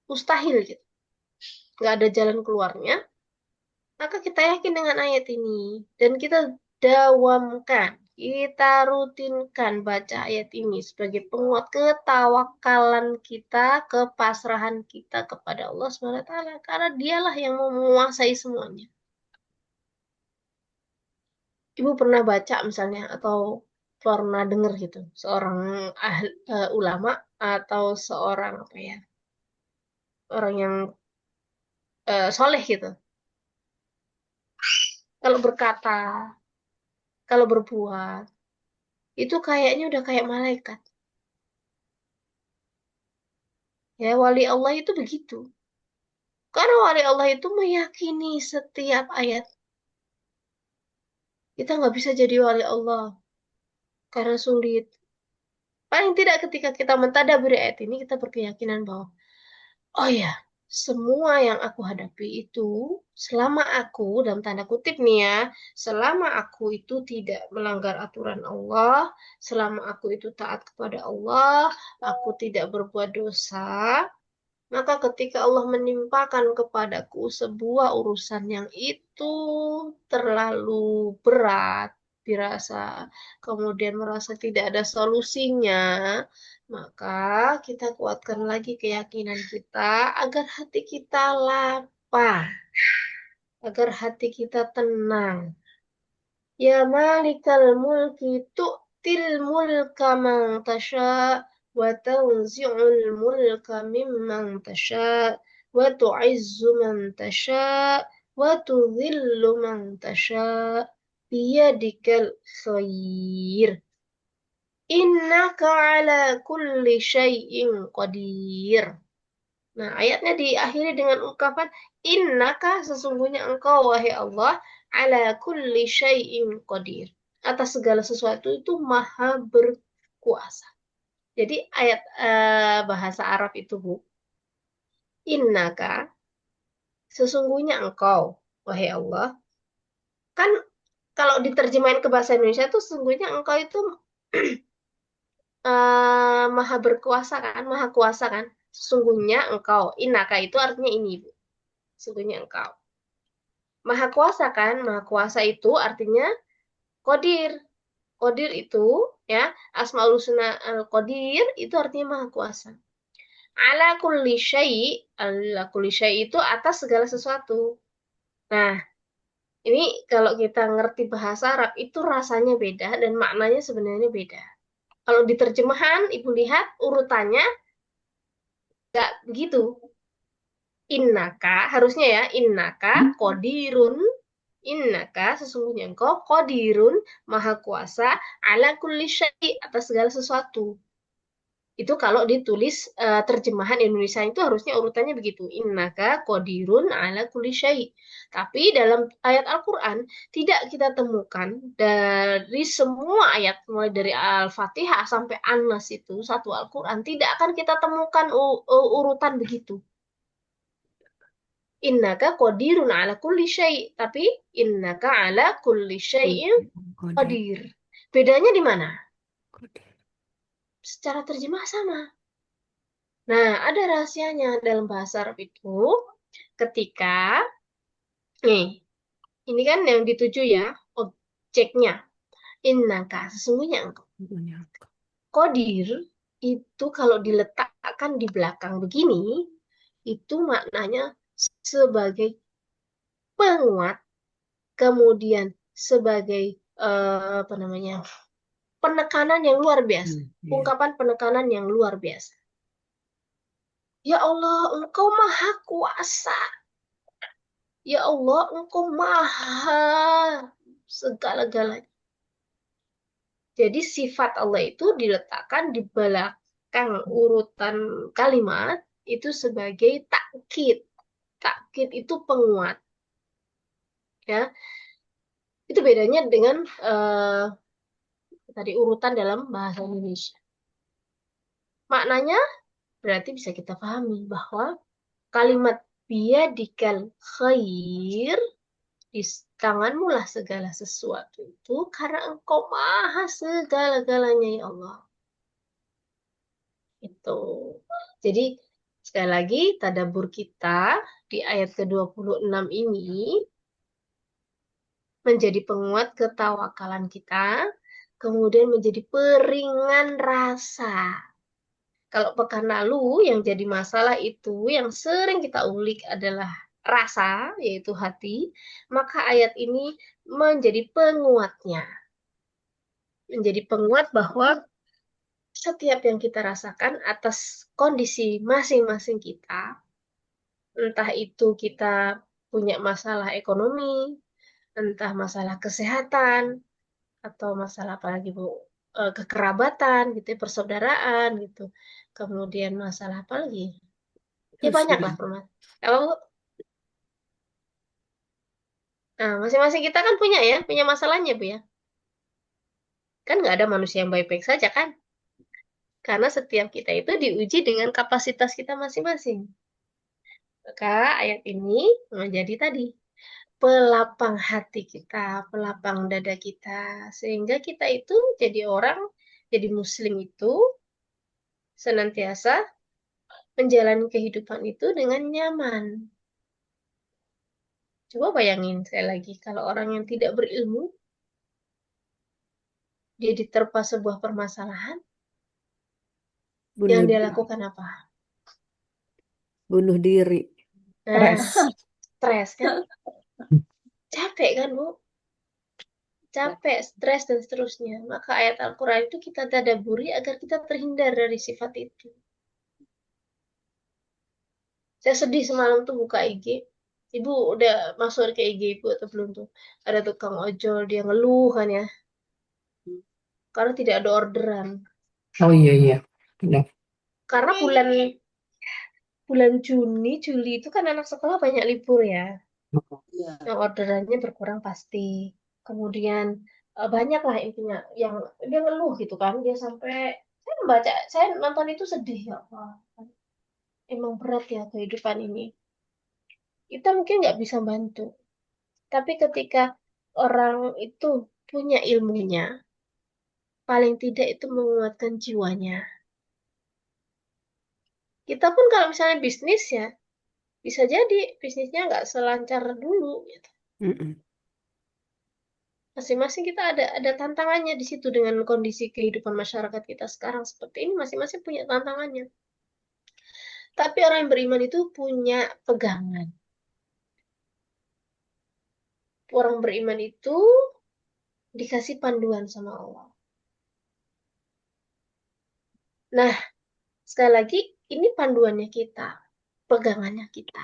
Mustahil gitu. Nggak ada jalan keluarnya. Maka kita yakin dengan ayat ini. Dan kita dawamkan. Kita rutinkan baca ayat ini sebagai penguat ketawakalan kita, kepasrahan kita kepada Allah SWT. Karena dialah yang menguasai semuanya. Ibu pernah baca misalnya, atau pernah dengar gitu, seorang ulama atau seorang apa ya, orang yang soleh gitu. Kalau berkata, kalau berbuat, itu kayaknya udah kayak malaikat. Ya, wali Allah itu begitu. Karena wali Allah itu meyakini setiap ayat. Kita nggak bisa jadi wali Allah karena sulit. Paling tidak ketika kita mentadaburi ayat ini, kita berkeyakinan bahwa, oh ya, semua yang aku hadapi itu, selama aku, dalam tanda kutip nih ya, selama aku itu tidak melanggar aturan Allah, selama aku itu taat kepada Allah, aku tidak berbuat dosa, maka ketika Allah menimpakan kepadaku sebuah urusan yang itu terlalu berat, dirasa, kemudian merasa tidak ada solusinya, maka kita kuatkan lagi keyakinan kita agar hati kita lapang, agar hati kita tenang. Ya malikal mulki tu'til mulka man tasha wa tanzi'ul mulka mimman tasha wa tu'izzu man tasha wa tudhillu man tasha biyadikal khair innaka ala kulli syai'in qadir. Nah, ayatnya diakhiri dengan ungkapan innaka sesungguhnya engkau wahai Allah ala kulli syai'in qadir. Atas segala sesuatu itu maha berkuasa. Jadi ayat bahasa Arab itu Bu, innaka sesungguhnya engkau wahai Allah. Kan kalau diterjemahin ke bahasa Indonesia itu sesungguhnya engkau itu maha berkuasa kan, maha kuasa kan. Sesungguhnya engkau. Innaka itu artinya ini Bu. Sesungguhnya engkau. Maha kuasa kan? Maha kuasa itu artinya Qadir. Qadir itu ya, Asmaul Husna Al-Qadir itu artinya maha kuasa. Ala kulli syai itu atas segala sesuatu. Nah, ini kalau kita ngerti bahasa Arab itu rasanya beda dan maknanya sebenarnya beda. Kalau di terjemahan Ibu lihat urutannya nggak begitu. Innaka harusnya ya, innaka qadirun. Innaka sesungguhnya engkau qadirun maha kuasa ala kulli syai atas segala sesuatu. Itu kalau ditulis terjemahan Indonesia itu harusnya urutannya begitu. Innaka qadirun ala kulli syai. Tapi dalam ayat Al-Qur'an tidak kita temukan dari semua ayat mulai dari Al-Fatihah sampai An-Nas itu satu Al-Qur'an tidak akan kita temukan urutan begitu. Innaka qadirun ala kulli syai. Tapi innaka ala kulli syai'in Qadir. qadir. Bedanya di mana? Qadir. Secara terjemah sama. Nah, ada rahasianya dalam bahasa Arab itu ketika nih, ini kan yang dituju ya, objeknya. Innaka, sesungguhnya engkau. Sesungguhnya engkau. Qadir itu kalau diletakkan di belakang begini, itu maknanya sebagai penguat, kemudian sebagai apa namanya, penekanan yang luar biasa, Iya. ungkapan penekanan yang luar biasa. Ya Allah, Engkau maha kuasa. Ya Allah, Engkau maha segala-galanya. Jadi sifat Allah itu diletakkan di belakang urutan kalimat itu sebagai takkid. Takkid itu penguat. Ya, itu bedanya dengan tadi urutan dalam bahasa Indonesia. Maknanya berarti bisa kita pahami bahwa kalimat biyadikal khair, di tanganmu lah segala sesuatu itu karena engkau maha segala-galanya ya Allah. Itu. Jadi sekali lagi tadabbur kita di ayat ke-26 ini menjadi penguat ketawakalan kita, kemudian menjadi peringan rasa. Kalau pekan lalu yang jadi masalah itu yang sering kita ulik adalah rasa, yaitu hati, maka ayat ini menjadi penguatnya. Menjadi penguat bahwa setiap yang kita rasakan atas kondisi masing-masing kita, entah itu kita punya masalah ekonomi, entah masalah kesehatan, atau masalah apalagi Bu, kekerabatan gitu, ya, persaudaraan gitu. Kemudian masalah apa lagi? Ya banyak lah permasalahan. Apa Bu? Nah, masing-masing kita kan punya masalahnya Bu ya. Kan nggak ada manusia yang baik-baik saja kan? Karena setiap kita itu diuji dengan kapasitas kita masing-masing. Maka ayat ini menjadi tadi pelapang hati kita, pelapang dada kita, sehingga kita itu jadi orang, jadi muslim itu senantiasa menjalani kehidupan itu dengan nyaman. Coba bayangin saya lagi, kalau orang yang tidak berilmu, dia diterpa sebuah permasalahan, yang Bunuh, dia lakukan apa? bunuh diri. Nah, Stres. stres kan? Capek kan, Bu? Capek, stres, dan seterusnya. Maka ayat Al-Quran itu kita tadaburi agar kita terhindar dari sifat itu. Saya sedih semalam tuh buka IG. Ibu udah masuk ke IG Ibu atau belum tuh? Ada tukang ojol, dia ngeluh kan ya. Karena tidak ada orderan. Oh iya iya. Benar. Karena bulan bulan Juni, Juli itu kan anak sekolah banyak libur ya. Iya. Yang orderannya berkurang pasti. Kemudian banyak lah intinya yang dia ngeluh gitu kan. Dia sampai saya nonton itu sedih ya Allah. Emang berat ya kehidupan ini. Kita mungkin nggak bisa bantu. Tapi ketika orang itu punya ilmunya, paling tidak itu menguatkan jiwanya. Kita pun kalau misalnya bisnis ya, bisa jadi bisnisnya nggak selancar dulu, gitu. Mm-mm. Masing-masing kita ada tantangannya di situ dengan kondisi kehidupan masyarakat kita sekarang seperti ini, masing-masing punya tantangannya. Tapi orang yang beriman itu punya pegangan. Orang beriman itu dikasih panduan sama Allah. Nah, sekali lagi, ini panduannya kita, pegangannya kita.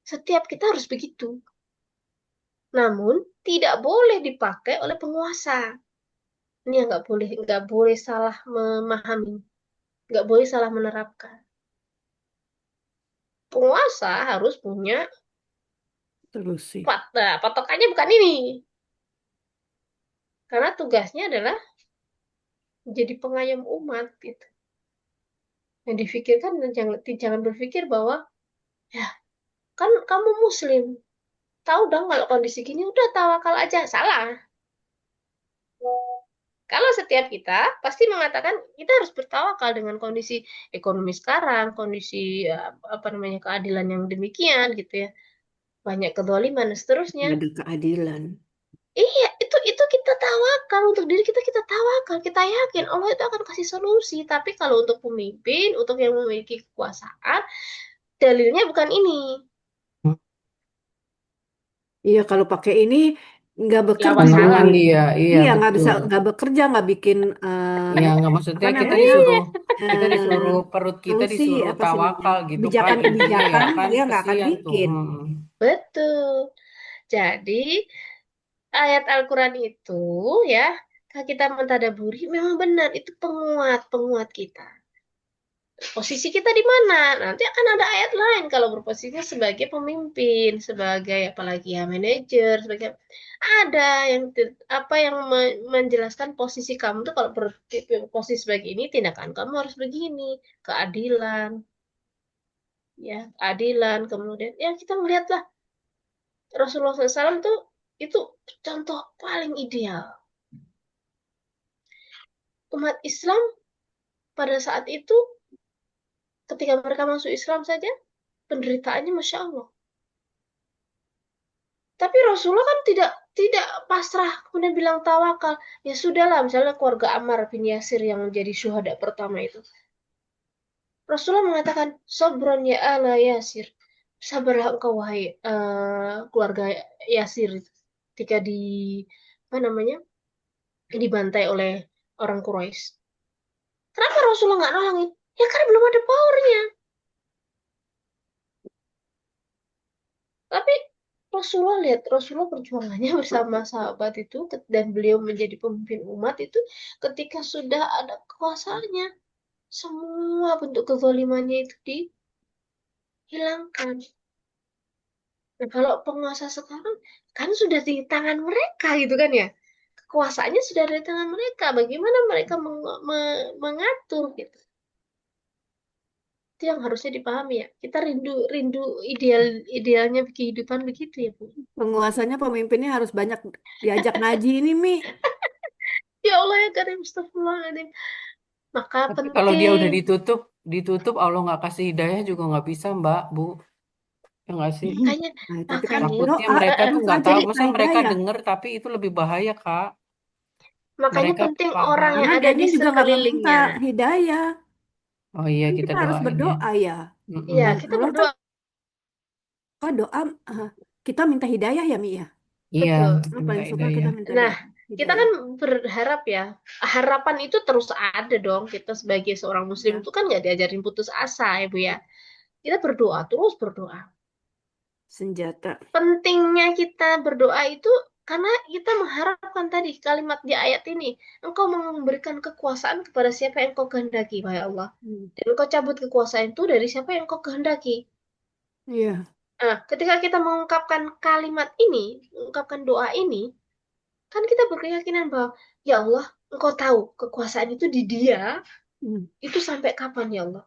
Setiap kita harus begitu. Namun, tidak boleh dipakai oleh penguasa. Ini yang nggak boleh salah memahami, nggak boleh salah menerapkan. Penguasa harus punya Terus sih. patokannya bukan ini. Karena tugasnya adalah menjadi pengayom umat gitu. Yang difikirkan dan jangan berpikir bahwa ya kan kamu muslim. Tahu dong kalau kondisi gini udah tawakal aja. Salah. Kalau setiap kita pasti mengatakan kita harus bertawakal dengan kondisi ekonomi sekarang, kondisi apa namanya keadilan yang demikian gitu ya. Banyak kezaliman dan seterusnya. Nggak ada keadilan. Iya, itu kita tawakal untuk diri kita, kita tawakal, kita yakin Allah itu akan kasih solusi. Tapi kalau untuk pemimpin, untuk yang memiliki kekuasaan, dalilnya bukan ini. Iya, kalau pakai ini nggak bekerja. Lawas Kandungan alam. dia, iya Iya, nggak bisa, betul. nggak bekerja, nggak bikin Iya nggak maksudnya apa kita namanya disuruh eh, perut kita solusi disuruh apa sih namanya tawakal gitu kan intinya ya kebijakan-kebijakan kan dia nggak akan kesian tuh. bikin. Betul. Jadi, ayat Al-Quran itu ya, kalau kita mentadaburi memang benar itu penguat kita. Posisi kita di mana? Nanti akan ada ayat lain kalau berposisi sebagai pemimpin, sebagai apalagi ya manajer, sebagai ada yang apa yang menjelaskan posisi kamu tuh kalau berposisi sebagai ini tindakan kamu harus begini, keadilan, ya keadilan. Kemudian ya kita melihatlah Rasulullah SAW tuh itu contoh paling ideal. Umat Islam pada saat itu ketika mereka masuk Islam saja penderitaannya Masya Allah. Tapi Rasulullah kan tidak pasrah kemudian bilang tawakal. Ya sudahlah, misalnya keluarga Ammar bin Yasir yang menjadi syuhada pertama itu. Rasulullah mengatakan, "Sabran ya ala Yasir." Sabarlah engkau wahai keluarga Yasir ketika apa namanya? Dibantai oleh orang Quraisy. Kenapa Rasulullah nggak nolongin? Ya karena belum ada powernya. Tapi Rasulullah perjuangannya bersama sahabat itu dan beliau menjadi pemimpin umat itu ketika sudah ada kekuasaannya, semua bentuk kezalimannya itu dihilangkan. Nah, kalau penguasa sekarang kan sudah di tangan mereka gitu kan ya. Kekuasaannya sudah ada di tangan mereka. Bagaimana mereka mengatur gitu. Itu yang harusnya dipahami ya. Kita rindu idealnya kehidupan begitu ya, Bu. Penguasanya, pemimpinnya harus banyak diajak ngaji ini, Mi. Ya Allah ya Karim, astagfirullahaladzim. Maka Tapi kalau dia udah penting. ditutup Allah nggak kasih hidayah juga nggak bisa, Mbak, Bu. Ya nggak sih? Makanya, Nah, tapi kan makanya, Takutnya doa mereka tuh bisa nggak tahu. jadi Masa mereka hidayah. denger tapi itu lebih bahaya, Kak. makanya Mereka penting orang paham. yang Karena ada di dianya juga nggak meminta sekelilingnya. hidayah. Oh iya, Kan kita kita harus doain ya. berdoa ya. Mm-mm. Iya, Dan kita Allah kan berdoa. doa kita minta hidayah ya, Mi ya. Iya, Betul. Yang minta paling suka kita hidayah. minta Nah, kita hidayah. kan berharap ya, harapan itu terus ada dong. Kita sebagai seorang muslim Ya, itu kan nggak diajarin putus asa ya, Bu ya. Kita berdoa, terus berdoa. senjata. Pentingnya kita berdoa itu karena kita mengharapkan tadi kalimat di ayat ini, Engkau memberikan kekuasaan kepada siapa yang Engkau kehendaki, wahai Allah. Hmm. Dan Engkau cabut kekuasaan itu dari siapa yang Engkau kehendaki. Iya. Nah, ketika kita mengungkapkan kalimat ini, mengungkapkan doa ini, kan kita berkeyakinan bahwa, ya Allah, Engkau tahu kekuasaan itu di Dia, Hmm. itu sampai kapan ya Allah.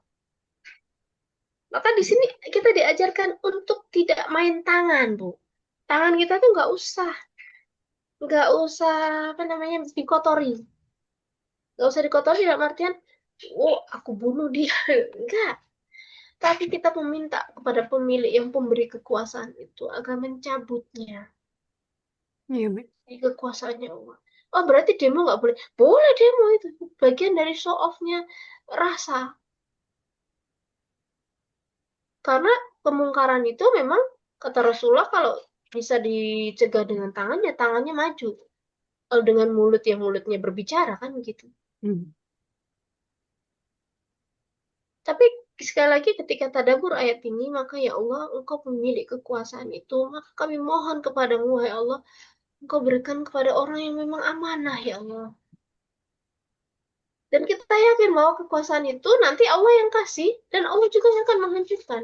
Maka di sini kita diajarkan untuk tidak main tangan, Bu. Tangan kita tuh nggak usah apa namanya dikotori, nggak usah dikotori dalam artian, oh aku bunuh dia, enggak. Tapi kita meminta kepada pemilik yang pemberi kekuasaan itu agar mencabutnya Iya, Mi. di kekuasaannya Allah. Oh berarti demo nggak boleh? Boleh demo, itu bagian dari show off-nya rasa. Karena kemungkaran itu memang kata Rasulullah kalau bisa dicegah dengan tangan ya tangannya maju. Kalau dengan mulut ya mulutnya berbicara kan begitu. Hmm. Tapi sekali lagi ketika tadabbur ayat ini, maka ya Allah, Engkau pemilik kekuasaan itu, maka kami mohon kepadamu, wahai Allah, Engkau berikan kepada orang yang memang amanah, ya Allah. Dan kita yakin bahwa kekuasaan itu nanti Allah yang kasih, dan Allah juga yang akan menghancurkan.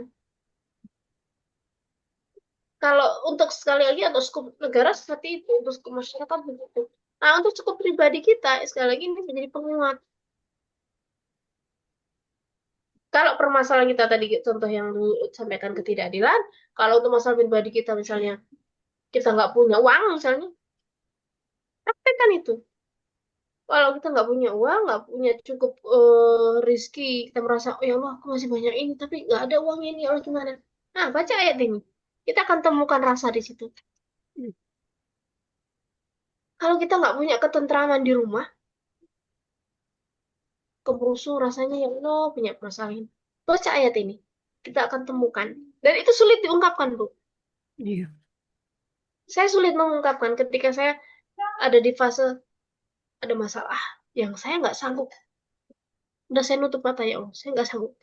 Kalau untuk sekali lagi, untuk skup negara seperti itu, untuk skup masyarakat begitu. Nah, untuk skup pribadi kita, sekali lagi ini menjadi penguat. Kalau permasalahan kita tadi, contoh yang disampaikan ketidakadilan, kalau untuk masalah pribadi kita misalnya, kita nggak punya uang misalnya, praktekkan itu. Kalau kita nggak punya uang, nggak punya cukup rezeki, kita merasa, oh ya Allah, aku masih banyak ini, tapi nggak ada uangnya ini, Allah gimana? Nah, baca ayat ini. Kita akan temukan rasa di situ. Kalau kita nggak punya ketentraman di rumah, kemerusu rasanya ya Allah, punya perasaan. Baca ayat ini. Kita akan temukan. Dan itu sulit diungkapkan, Bu. Iya. Saya sulit mengungkapkan ketika saya ada di fase ada masalah yang saya nggak sanggup. Udah saya nutup mata, ya Allah, saya nggak sanggup.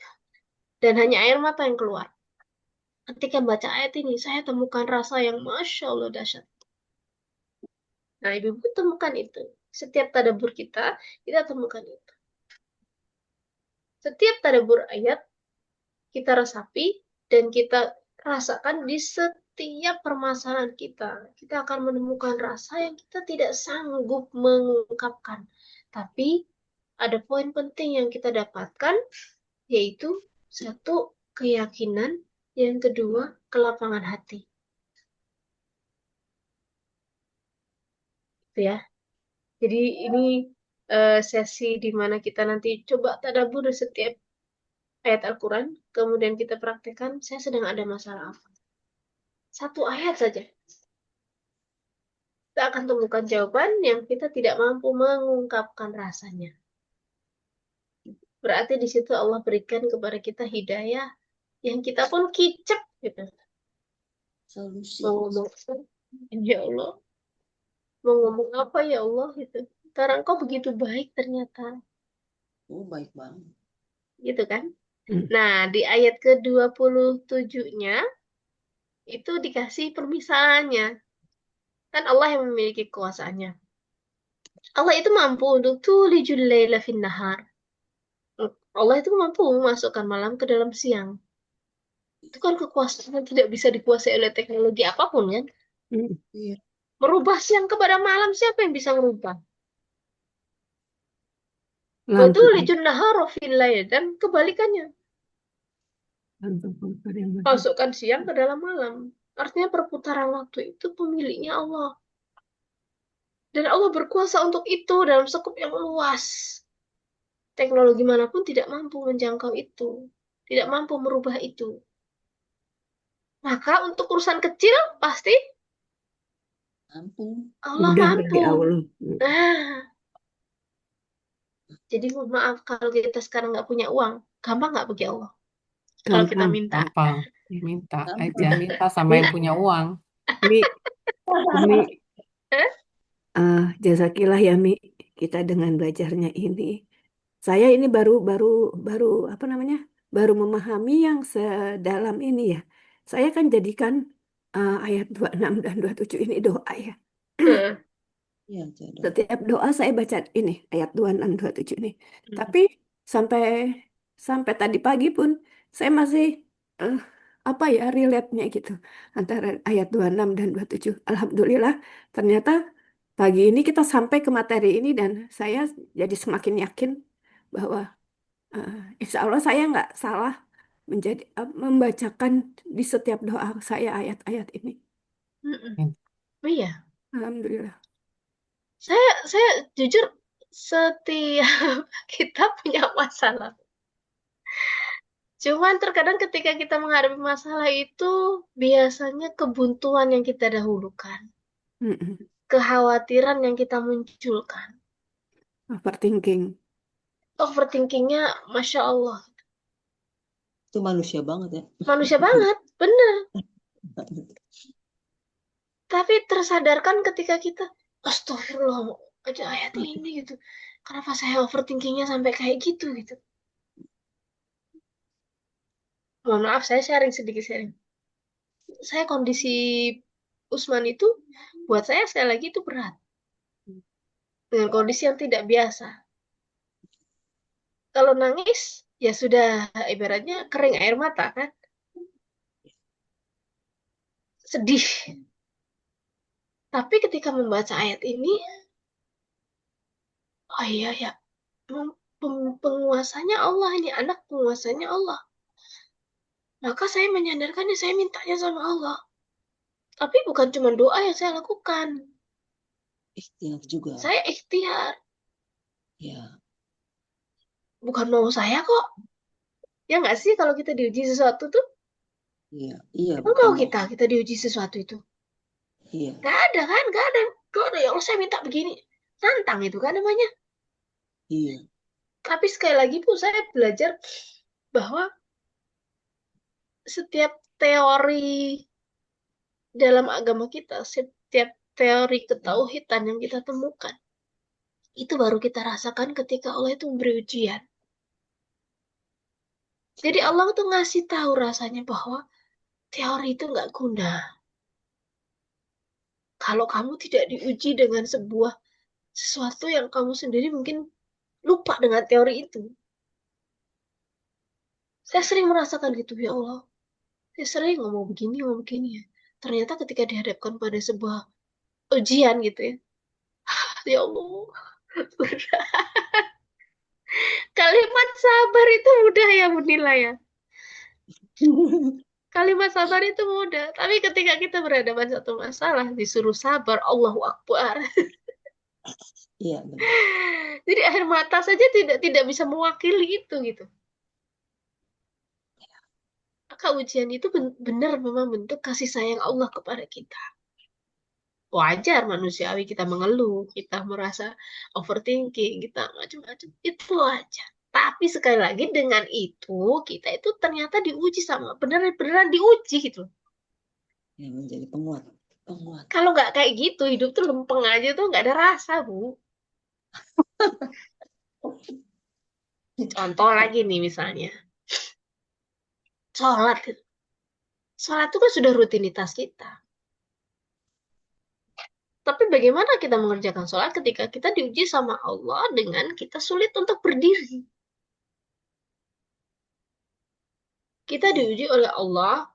Dan hanya air mata yang keluar. Ketika baca ayat ini, saya temukan rasa yang Masya Allah dahsyat. Nah, Ibu temukan itu. Setiap tadabbur kita temukan itu. Setiap tadabbur ayat, kita resapi dan kita rasakan di setiap permasalahan kita. Kita akan menemukan rasa yang kita tidak sanggup mengungkapkan. Tapi ada poin penting yang kita dapatkan, yaitu satu, keyakinan, yang kedua, kelapangan hati. Gitu ya. Jadi ini sesi di mana kita nanti coba tadabbur di setiap ayat Al-Quran, kemudian kita praktekkan, saya sedang ada masalah apa. Satu ayat saja. Kita akan temukan jawaban yang kita tidak mampu mengungkapkan rasanya. Berarti di situ Allah berikan kepada kita hidayah yang kita pun kicep gitu. Solusi. Mau ngomong apa? Ya Allah. Mau ngomong apa ya Allah gitu. Karena Engkau begitu baik ternyata. Oh, baik banget. Gitu kan? Hmm. Nah, di ayat ke-27-nya itu dikasih permisalannya. Kan Allah yang memiliki kekuasaannya. Allah itu mampu untuk tulijul laila fin nahar. Allah itu mampu memasukkan malam ke dalam siang. Itu kan kekuasaan yang tidak bisa dikuasai oleh teknologi apapun kan. Hmm. Iya. Merubah siang kepada malam, siapa yang bisa merubah? Lampu. Betul, lijun nahar fil lail, dan kebalikannya. Masukkan siang ke dalam malam. Artinya perputaran waktu itu pemiliknya Allah. Dan Allah berkuasa untuk itu dalam skup yang luas. Teknologi manapun tidak mampu menjangkau itu. Tidak mampu merubah itu. Maka untuk urusan kecil pasti Ampun. Allah Mudah mampu. bagi Allah. Nah, jadi mohon maaf kalau kita sekarang nggak punya uang, gampang nggak bagi Allah? Kalau kita Gampang. minta. Gampang. Minta aja. Gampang. Minta sama yang Mi, punya uang. Mi, Umi, Eh? jazakillah ya Mi, kita dengan belajarnya ini. Saya ini baru baru baru apa namanya? Baru memahami yang sedalam ini ya. Saya kan jadikan ayat 26 dan 27 ini doa ya. Eh, Iya, jodoh. Setiap doa saya baca ini ayat 26 27 ini. Tapi sampai sampai tadi pagi pun saya masih eh, apa ya relate-nya gitu antara ayat 26 dan 27. Alhamdulillah ternyata pagi ini kita sampai ke materi ini dan saya jadi semakin yakin bahwa eh, insya Allah saya nggak salah membacakan di setiap doa saya ayat-ayat ini. Iya, Alhamdulillah. saya jujur setiap kita punya masalah. Cuman terkadang ketika kita menghadapi masalah itu biasanya kebuntuan yang kita dahulukan, Mm-mm. kekhawatiran yang kita munculkan, Overthinking. overthinkingnya, masya Allah, Itu manusia banget ya. manusia banget, bener. Tapi tersadarkan ketika kita, astagfirullah, ada ayat ini gitu. Kenapa saya overthinkingnya sampai kayak gitu gitu? Mohon maaf, saya sharing sedikit sharing. Saya kondisi Usman itu buat saya sekali lagi itu berat dengan kondisi yang tidak biasa. Kalau nangis ya sudah ibaratnya kering air mata kan, sedih. Tapi ketika membaca ayat ini, oh iya ya, penguasanya Allah, ini anak penguasanya Allah. Maka saya menyandarkannya, saya mintanya sama Allah. Tapi bukan cuma doa yang saya lakukan. Ikhtiar juga. Saya ikhtiar. Ya. Bukan mau saya kok. Ya nggak sih kalau kita diuji sesuatu tuh? Iya. Iya. Emang kalau kita diuji sesuatu itu? Iya. Nggak ada kan? Nggak ada. Nggak ada. Ya Allah saya minta begini. Nantang itu kan namanya. Iya. Tapi sekali lagi pun saya belajar bahwa setiap teori dalam agama kita, setiap teori ketauhidan yang kita temukan, itu baru kita rasakan ketika Allah itu memberi ujian. Jadi Allah tuh ngasih tahu rasanya bahwa teori itu nggak guna. Kalau kamu tidak diuji dengan sesuatu yang kamu sendiri mungkin lupa dengan teori itu. Saya sering merasakan gitu, ya Allah. Saya sering ngomong begini ya. Ternyata ketika dihadapkan pada sebuah ujian gitu ya. Ya Allah, berat. Kalimat sabar itu mudah ya menilai ya. Kalimat sabar itu mudah. Tapi ketika kita berhadapan satu masalah, disuruh sabar, Allahu Akbar. Iya, benar. Jadi air mata saja tidak bisa mewakili itu gitu. Maka ujian itu benar memang bentuk kasih sayang Allah kepada kita. Wajar manusiawi kita mengeluh, kita merasa overthinking, kita macam-macam. Itu wajar. Tapi sekali lagi dengan itu kita itu ternyata diuji sama beneran diuji gitu. Ya, menjadi penguat. Penguat. Kalau nggak kayak gitu hidup tuh lempeng aja tuh nggak ada rasa, Bu. Contoh lagi nih misalnya sholat gitu. Sholat itu kan sudah rutinitas kita. Tapi bagaimana kita mengerjakan sholat ketika kita diuji sama Allah dengan kita sulit untuk berdiri? Kita diuji oleh Allah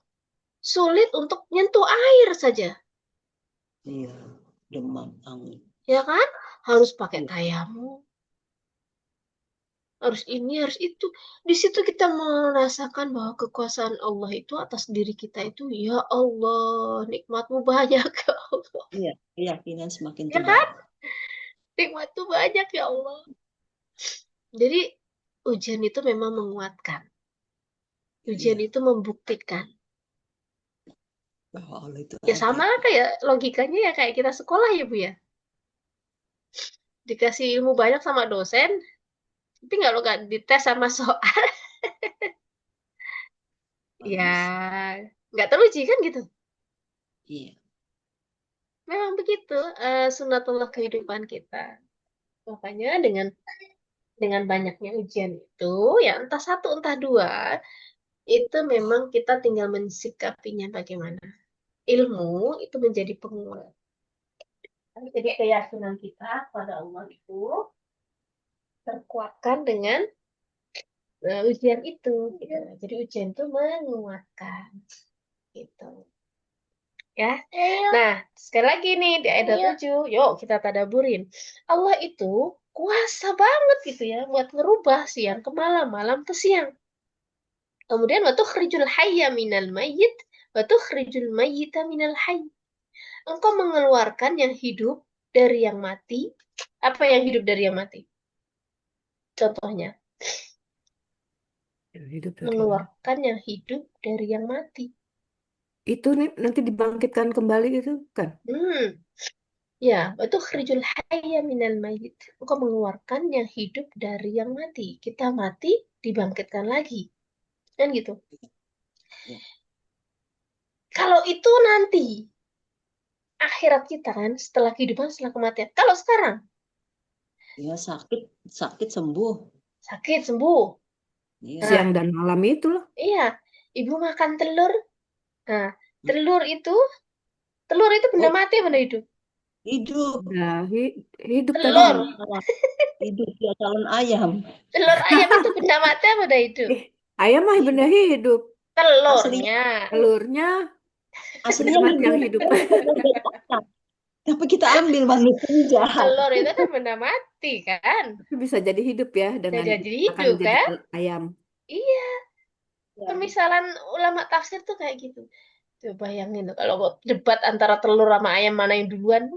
sulit untuk nyentuh air saja. Iya, demam, angin. Ya kan? Harus pakai tayamum. harus ini, harus itu. Di situ kita merasakan bahwa kekuasaan Allah itu atas diri kita itu, ya Allah, nikmatmu banyak ya Allah. Iya, keyakinan semakin Ya teguh. kan? Nikmatmu banyak ya Allah. Jadi ujian itu memang menguatkan. Ujian Iya, itu membuktikan. bahwa Allah itu Ya ada. sama kayak logikanya ya kayak kita sekolah ya Bu ya. Dikasih ilmu banyak sama dosen, tapi nggak dites sama soal, ya Bagus. nggak teruji kan gitu. Iya, Memang begitu sunatullah kehidupan kita. Makanya dengan banyaknya ujian itu, ya entah satu entah dua, itu memang kita tinggal mensikapinya bagaimana. Ilmu itu menjadi penguat. Jadi keyakinan kita pada Allah itu terkuatkan dengan ujian itu. Gitu. Jadi ujian itu menguatkan. Gitu. Ya. Nah, sekali lagi nih di ayat 7, yuk kita tadaburin. Allah itu kuasa banget gitu ya buat ngerubah siang ke malam, malam ke siang. Kemudian wa tukhrijul hayya minal mayyit wa tukhrijul mayyita minal hayy. Engkau mengeluarkan yang hidup dari yang mati. Apa yang hidup dari yang mati? Contohnya, Hidup dari mengeluarkan yang hidup dari yang mati. itu nih nanti dibangkitkan kembali itu kan? Ya, itu khrijul hayya minal mayyit. Engkau mengeluarkan yang hidup dari yang mati. Kita mati, dibangkitkan lagi. Kan gitu. iya. Kalau itu nanti, akhirat kita kan, setelah kehidupan, setelah kematian. Kalau sekarang, Ya, sakit sembuh. sakit, sembuh. Iya, Nah, Siang dan malam itu loh. iya. Ibu makan telur. Nah, telur itu benda oh mati, benda hidup. hidup. Udah hidup Telur. tadinya. Hidup ya calon ayam. Telur ayam itu benda mati apa benda hidup? Ayam mah Iya, benda hidup. aslinya Telurnya. Telurnya benda aslinya mati yang hidup. hidup. Tapi kita ambil manusia jahat. Telur itu kan benda mati kan? Tapi bisa jadi hidup ya Bisa dengan jadi akan hidup jadi kan? ayam. Iya, Ya. pemisalan ulama tafsir tuh kayak gitu. Coba bayangin tuh, kalau debat antara telur sama ayam mana yang duluan,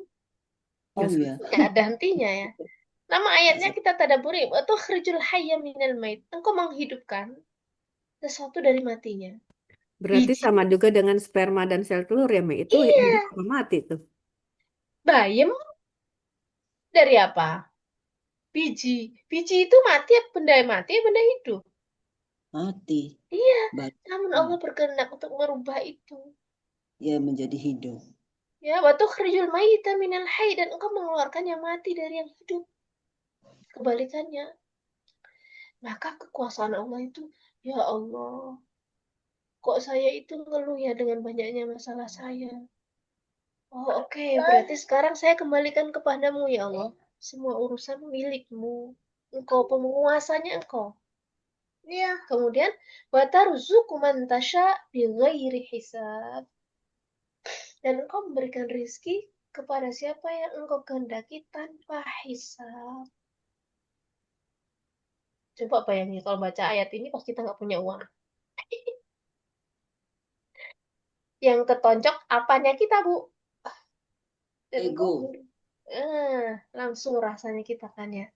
Oh Yes. iya. nggak ada hentinya ya. Nama ayatnya kita tadaburi, atau khrijul hayya minal mait. Engkau menghidupkan sesuatu dari matinya. Berarti Biji, sama juga dengan sperma dan sel telur ya, Mei. Itu iya. hidup apa mati tuh? Bayem dari apa? Biji. Biji itu mati, benda mati, benda hidup. Mati. Iya, Baik. namun Allah berkehendak untuk merubah itu. Ya menjadi hidup. Ya, waktu khrijul mayyita minal hayy, dan engkau mengeluarkan yang mati dari yang hidup. Kebalikannya. Maka kekuasaan Allah itu, ya Allah, kok saya itu ngeluh ya dengan banyaknya masalah saya. Oh, oke, berarti sekarang saya kembalikan kepadamu ya Allah. Semua urusan milikmu. Engkau penguasanya engkau. Ya. Kemudian, wa tarzuqu man tasya bighairi hisab. Dan engkau memberikan rizki kepada siapa yang engkau kehendaki tanpa hisab. Coba bayangin kalau baca ayat ini pas kita nggak punya uang. Yang ketonjok apanya kita, Bu? Dan engkau Ego. langsung rasanya kita kan ya.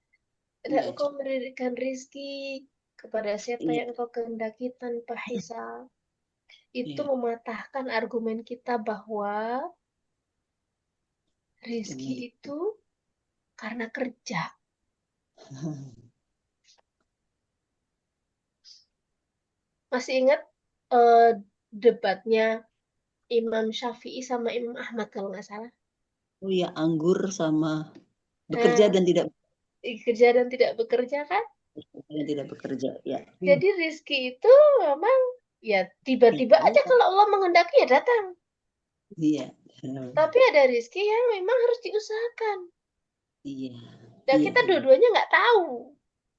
Dan Iya. engkau memberikan rizki kepada siapa Iya. yang engkau kehendaki tanpa hisab. Itu Iya. mematahkan argumen kita bahwa rizki Demi itu karena kerja. Masih ingat debatnya Imam Syafi'i sama Imam Ahmad kalau nggak salah? Oh ya, anggur sama bekerja dan tidak Kerja dan tidak bekerja kan? bekerja. Ya. Jadi rizki itu memang ya tiba-tiba aja kalau Allah menghendaki ya datang. Iya. Tapi ada rizki yang memang harus diusahakan. Iya. Dan Iya. kita dua-duanya nggak tahu.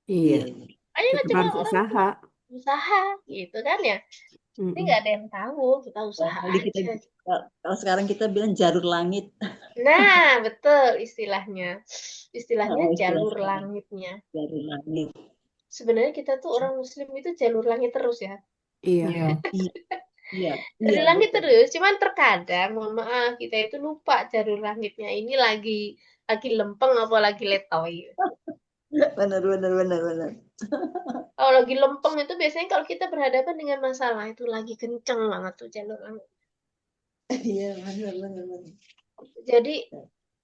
Iya, Iya. Ayo kan tetap cuma harus orang usaha. usaha gitu kan ya. Ini nggak ada yang tahu, kita usaha Jadi kita aja. kalau sekarang kita bilang jarur langit. Nah, betul istilahnya. Istilahnya Istilah jalur sekarang, langitnya. jarur langit. sebenarnya kita tuh orang Muslim itu jalur langit terus ya. Iya. Iya. Iya, iya, Jalur iya, langit betul. terus, cuman terkadang mohon maaf kita itu lupa jalur langitnya ini lagi lempeng apa lagi letoy. Benar, benar, benar, benar. Kalau lagi lempeng itu biasanya kalau kita berhadapan dengan masalah itu lagi kenceng banget tuh jalur langit. Iya, benar, benar, benar. Jadi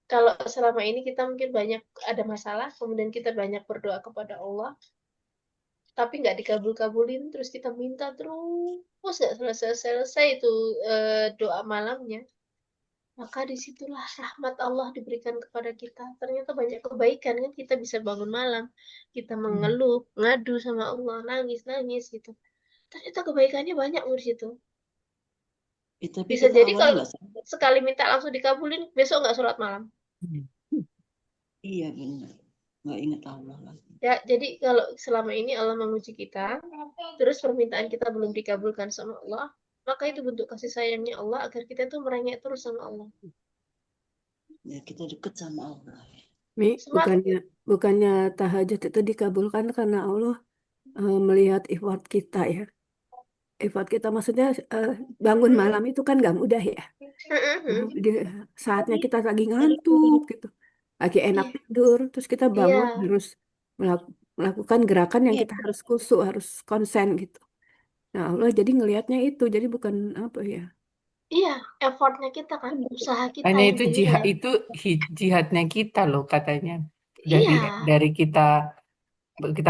kalau selama ini kita mungkin banyak ada masalah, kemudian kita banyak berdoa kepada Allah, tapi nggak dikabul-kabulin, terus kita minta terus nggak selesai-selesai itu doa malamnya, maka disitulah rahmat Allah diberikan kepada kita. Ternyata banyak kebaikan kan, kita bisa bangun malam, kita mengeluh, ngadu sama Allah, nangis-nangis gitu. Ternyata kebaikannya banyak di situ. Tapi Bisa kita jadi awalnya kalau nggak sadar. sekali minta langsung dikabulin, besok nggak sholat malam. Iya, benar. Nggak ingat Allah lagi. Ya, jadi kalau selama ini Allah menguji kita, terus permintaan kita belum dikabulkan sama Allah, maka itu bentuk kasih sayangnya Allah agar kita tuh merengek terus sama Allah. Ya, kita deket sama Allah. Mi, Semakin bukannya tahajud itu dikabulkan karena Allah melihat effort kita ya. Effort kita maksudnya bangun malam itu kan nggak mudah ya. Di saatnya kita lagi ngantuk gitu, lagi enak Iya, tidur, terus kita bangun iya, harus melakukan gerakan yang Iya, kita harus kusuk, harus konsen gitu. Nah Allah jadi ngelihatnya itu, jadi bukan apa ya. iya, effortnya kita kan, usaha kita Hanya yang itu dinilai. jihadnya kita loh katanya. Dari Iya, dari kita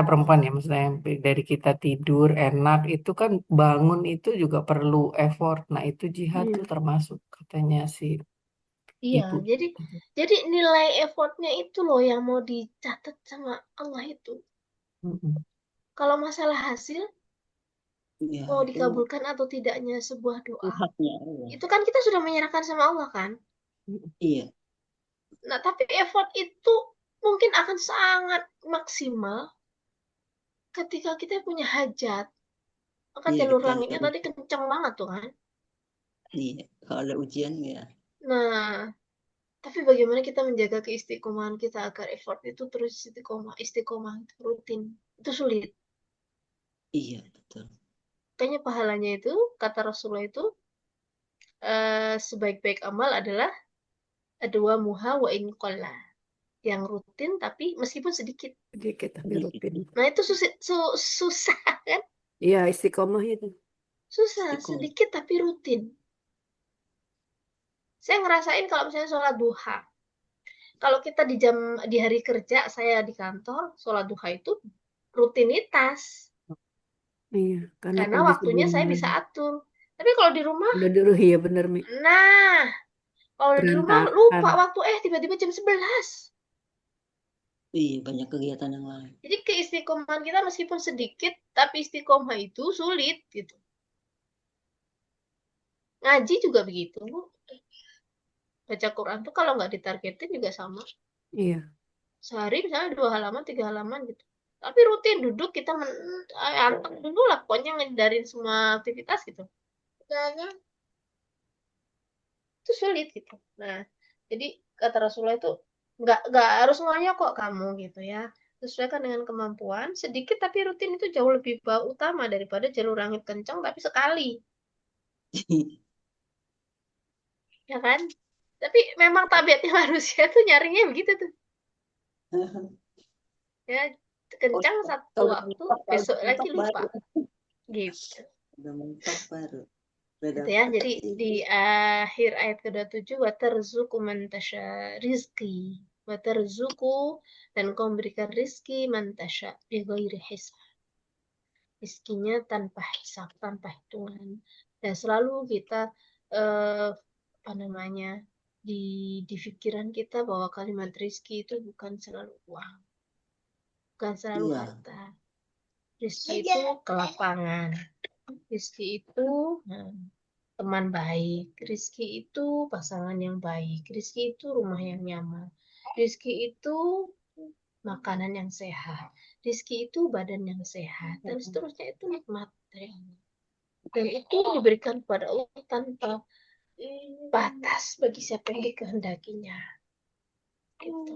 perempuan ya maksudnya dari kita tidur enak itu kan bangun itu juga perlu effort. Nah, itu jihad tuh Iya. termasuk katanya si iya. ibu. Jadi nilai effortnya itu loh yang mau dicatat sama Allah itu. Mm-mm. Kalau masalah hasil, ya, mau itu dikabulkan atau tidaknya sebuah doa, haknya Allah. itu kan kita sudah menyerahkan sama Allah kan. Iya, Nah, tapi effort itu mungkin akan sangat maksimal ketika kita punya hajat. Maka iya, jalur kita ada langitnya tadi kenceng banget tuh kan. iya. Kalau ada ujian ya, Nah, tapi bagaimana kita menjaga keistiqomahan kita agar effort itu terus istiqomah, istiqomah itu rutin. Itu sulit. iya, betul. Kayaknya pahalanya itu, kata Rasulullah itu, sebaik-baik amal adalah dua muha wa in qalla. Yang rutin tapi meskipun sedikit. Sedikit tapi Sedikit. rutin. Nah, itu susah kan? Iya, istiqomah itu. Susah, Istiqomah. sedikit tapi rutin. Saya ngerasain kalau misalnya sholat duha. Kalau kita di hari kerja, saya di kantor, sholat duha itu rutinitas. Iya, karena Karena pagi waktunya sebelum saya bisa atur. Tapi kalau di rumah, udah dulu ya bener Mi. nah, kalau di rumah lupa Berantakan. waktu, tiba-tiba jam 11. Iya, banyak kegiatan yang lain. Jadi keistiqomahan kita meskipun sedikit, tapi istiqomah itu sulit gitu. Ngaji juga begitu. Baca Quran tuh kalau nggak ditargetin juga sama. Iya. Sehari misalnya 2 halaman, 3 halaman gitu. Tapi rutin duduk kita anteng dulu lah, pokoknya ngindarin semua aktivitas gitu. Itu sulit gitu. Nah, jadi kata Rasulullah itu nggak harus semuanya kok kamu gitu ya. Sesuaikan dengan kemampuan, sedikit tapi rutin itu jauh lebih utama daripada jalur langit kencang tapi sekali, ya kan? Tapi memang tabiatnya manusia tuh nyarinya begitu tuh. Ya, kencang satu Kalau waktu, mentok, besok lagi lupa. baru. Gitu. Udah mentok baru. Gitu ya. Jadi di akhir ayat ke-27 watarzuqu man tasya rizqi. Watarzuqu dan kau memberikan rizki man tasya bi ghairi hisab. Rizkinya tanpa hisab, tanpa hitungan. Dan selalu kita apa namanya? Di pikiran kita bahwa kalimat rizki itu bukan selalu uang, bukan selalu Iya. harta. Rizki itu kelapangan. Rizki itu teman baik. Rizki itu pasangan yang baik. Rizki itu rumah yang nyaman. Rizki itu makanan yang sehat. Rizki itu badan yang sehat. Dan seterusnya itu nikmat dari Allah. Dan itu diberikan kepada Allah tanpa batas bagi siapa yang dikehendakinya. Gitu.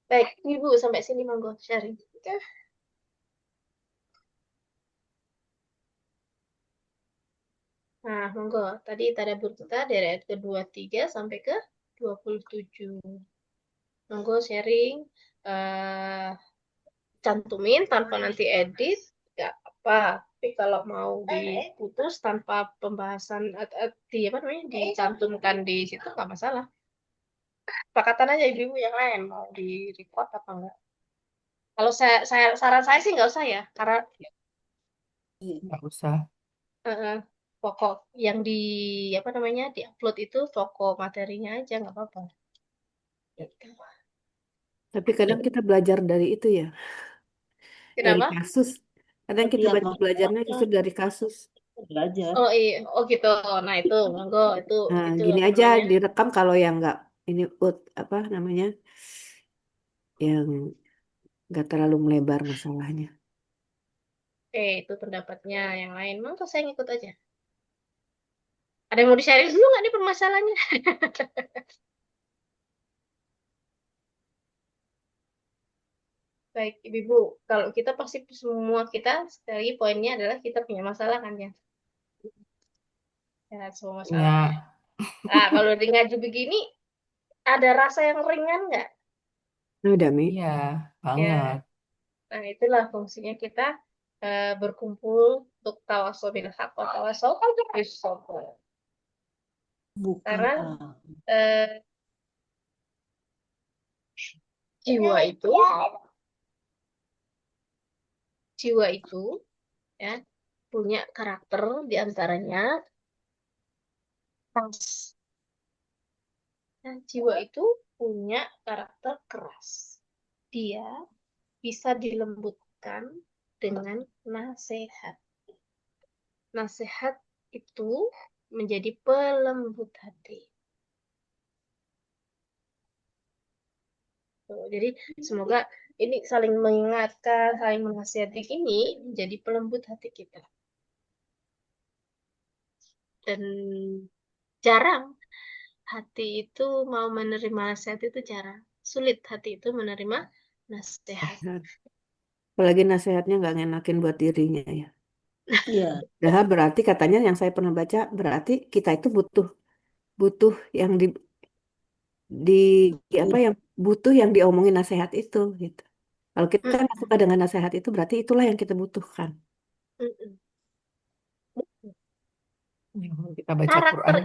Baik, Ibu sampai sini monggo sharing. Nah, monggo. Tadi tadabbur kita dari ayat ke-23 sampai ke 27. Monggo sharing, eh cantumin tanpa nanti edit, nggak apa. Tapi kalau mau diputus tanpa pembahasan di apa namanya dicantumkan di situ nggak masalah. Kesepakatan aja ibu-ibu yang lain mau di record apa enggak. Kalau saya saran saya sih nggak usah ya, karena Iya. Nggak usah. eh, pokok yang di apa namanya diupload itu pokok materinya aja nggak apa-apa. Gitu. Tapi kadang kita belajar dari itu ya, dari Kenapa? kasus. Kadang kita Setiap belajarnya masalah justru dari kasus. belajar. Oh iya, oh gitu. Nah itu monggo Nah, itu gini apa aja namanya? direkam kalau yang nggak ini apa namanya yang nggak terlalu melebar masalahnya. Itu pendapatnya yang lain. Monggo saya ngikut aja. Ada yang mau di-sharing dulu nggak nih permasalahannya? Baik, Ibu. Kalau kita pasti semua kita sekali lagi poinnya adalah kita punya masalah kan ya. Ya, semua masalah. Ya, Nah, kalau di ngaji begini ada rasa yang ringan nggak? Nah, udah Mi. iya Ya, banget. nah itulah fungsinya kita berkumpul untuk tawasau bil haq wa tawasau bis sabr. Bukan Karena eh, jiwa itu, jiwa itu ya punya karakter diantaranya keras. Nah, jiwa itu punya karakter keras. Dia bisa dilembutkan dengan nasihat. Nasihat itu menjadi pelembut hati. Tuh, jadi semoga ini saling mengingatkan, saling menasihati ini menjadi pelembut hati kita. Dan jarang hati itu mau menerima nasihat itu jarang. Sulit hati itu menerima nasihat. Apalagi nasihatnya nggak ngenakin buat dirinya ya. iya. Dah berarti katanya yang saya pernah baca berarti kita itu butuh butuh yang di apa yang butuh yang diomongin nasihat itu gitu. Kalau kita nggak Mm-mm. suka dengan nasihat itu berarti itulah yang kita butuhkan. Mm-mm. Kita baca Quran.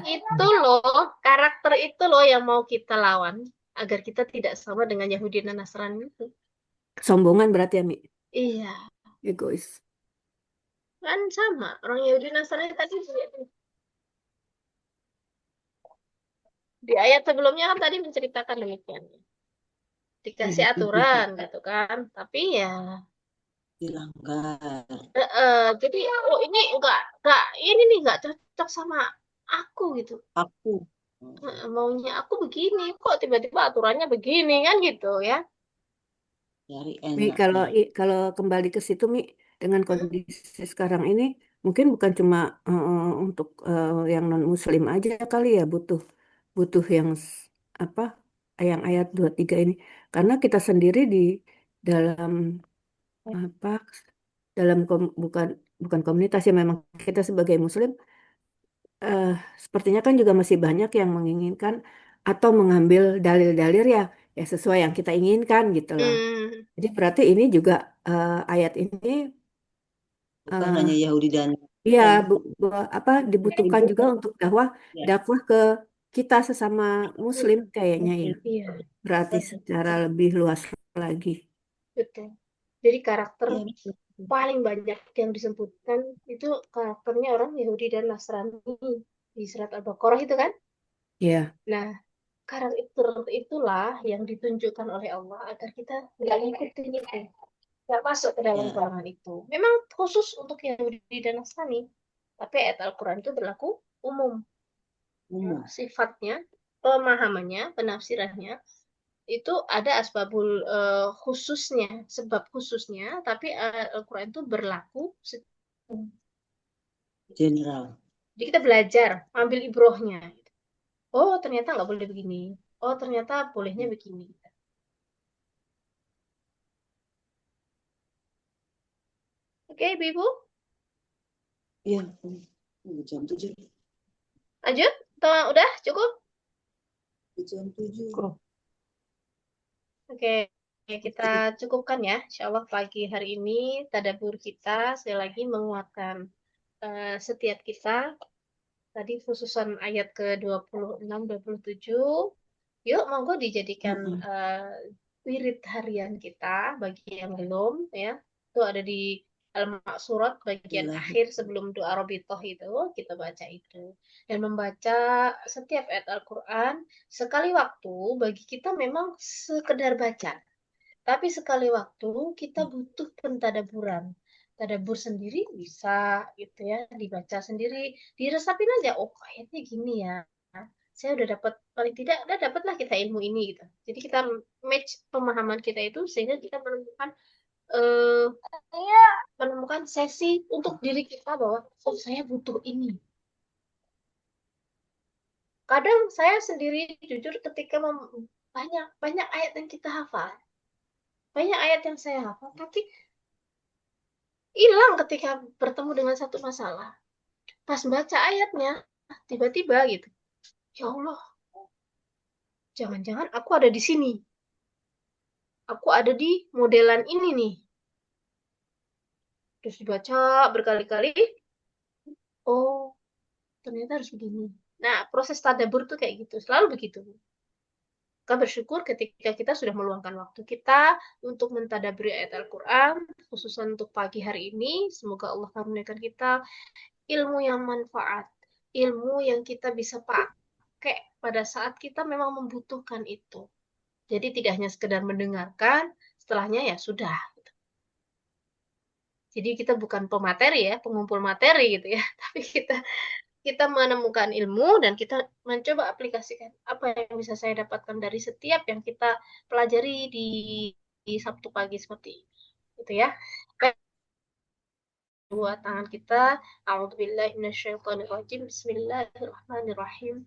Karakter itu loh yang mau kita lawan agar kita tidak sama dengan Yahudi dan Nasrani itu. Kesombongan berarti ya Mi. Iya, Egois. kan sama. Orang Yahudi Nasrani tadi di ayat sebelumnya kan tadi menceritakan demikian. Dikasih Itu aturan gitu kan. Tapi ya dilanggar. jadi oh ini enggak ini nih enggak cocok sama aku gitu. Aku Maunya aku begini, kok tiba-tiba aturannya begini kan gitu ya. cari Mi, kalau enaknya. kalau kembali ke situ Mi, dengan Mm, kondisi sekarang ini mungkin bukan cuma untuk yang non Muslim aja kali ya butuh butuh yang apa yang ayat 23 ini karena kita sendiri di dalam apa dalam bukan bukan komunitas ya memang kita sebagai Muslim eh, sepertinya kan juga masih banyak yang menginginkan atau mengambil dalil-dalil ya sesuai yang kita inginkan gitu loh. mm, Jadi berarti ini juga ayat ini Bukan hanya eh, Yahudi dan iya Kristen. apa dibutuhkan juga untuk Ya. dakwah ke kita sesama Muslim kayaknya ya. iya, Berarti secara lebih luas lagi. betul. Jadi karakter Iya, betul. paling banyak yang disebutkan itu karakternya orang Yahudi dan Nasrani di surat Al-Baqarah itu kan. Ya, Nah, karakter itulah yang ditunjukkan oleh Allah agar kita nggak ngikutin itu, nggak masuk ke dalam Ya, golongan itu. Memang khusus untuk Yahudi dan Nasrani, tapi ayat Al-Quran itu berlaku umum. umum. Sifatnya, pemahamannya, penafsirannya itu ada asbabul khususnya, sebab khususnya, tapi Al-Quran itu berlaku. General. Jadi kita belajar, ambil ibrohnya. Oh, ternyata nggak boleh begini. Oh, ternyata bolehnya begini. Oke, Ibu. Iya, jam 7. Lanjut? Atau udah cukup? Jam 7. Kok Oke, kita cukupkan ya. Insya Allah pagi hari ini tadabbur kita sekali lagi menguatkan setiap kita. Tadi khususan ayat ke 26, 27. Yuk, monggo dijadikan wirid harian kita bagi yang belum ya. Itu ada di Al-Ma'surat bagian akhir sebelum doa Robitoh itu kita baca itu. Dan membaca setiap ayat Al-Quran sekali waktu bagi kita memang sekedar baca. Tapi sekali waktu kita butuh pentadaburan. Tadabur sendiri bisa gitu ya, dibaca sendiri, diresapin aja. Oh, ayatnya gini ya. Saya udah dapat paling tidak udah dapatlah kita ilmu ini gitu. Jadi kita match pemahaman kita itu sehingga kita eh menemukan sesi untuk diri kita bahwa oh saya butuh ini. Kadang saya sendiri jujur ketika banyak banyak ayat yang kita hafal, banyak ayat yang saya hafal, tapi hilang ketika bertemu dengan satu masalah. Pas baca ayatnya, tiba-tiba gitu. Ya Allah, jangan-jangan aku ada di sini. Aku ada di modelan ini nih. Terus dibaca berkali-kali, oh ternyata harus begini. Nah, proses tadabbur tuh kayak gitu, selalu begitu. Kita bersyukur ketika kita sudah meluangkan waktu kita untuk mentadabburi ayat Al-Quran, khususnya untuk pagi hari ini. Semoga Allah karuniakan kita ilmu yang manfaat, ilmu yang kita bisa pakai pada saat kita memang membutuhkan itu. Jadi tidak hanya sekedar mendengarkan, setelahnya ya sudah. Jadi kita bukan pemateri ya, pengumpul materi gitu ya, tapi kita menemukan ilmu dan kita mencoba aplikasikan apa yang bisa saya dapatkan dari setiap yang kita pelajari di Sabtu pagi seperti itu ya. Dua tangan kita. A'udzubillahi minasyaitonirrajim. Bismillahirrahmanirrahim.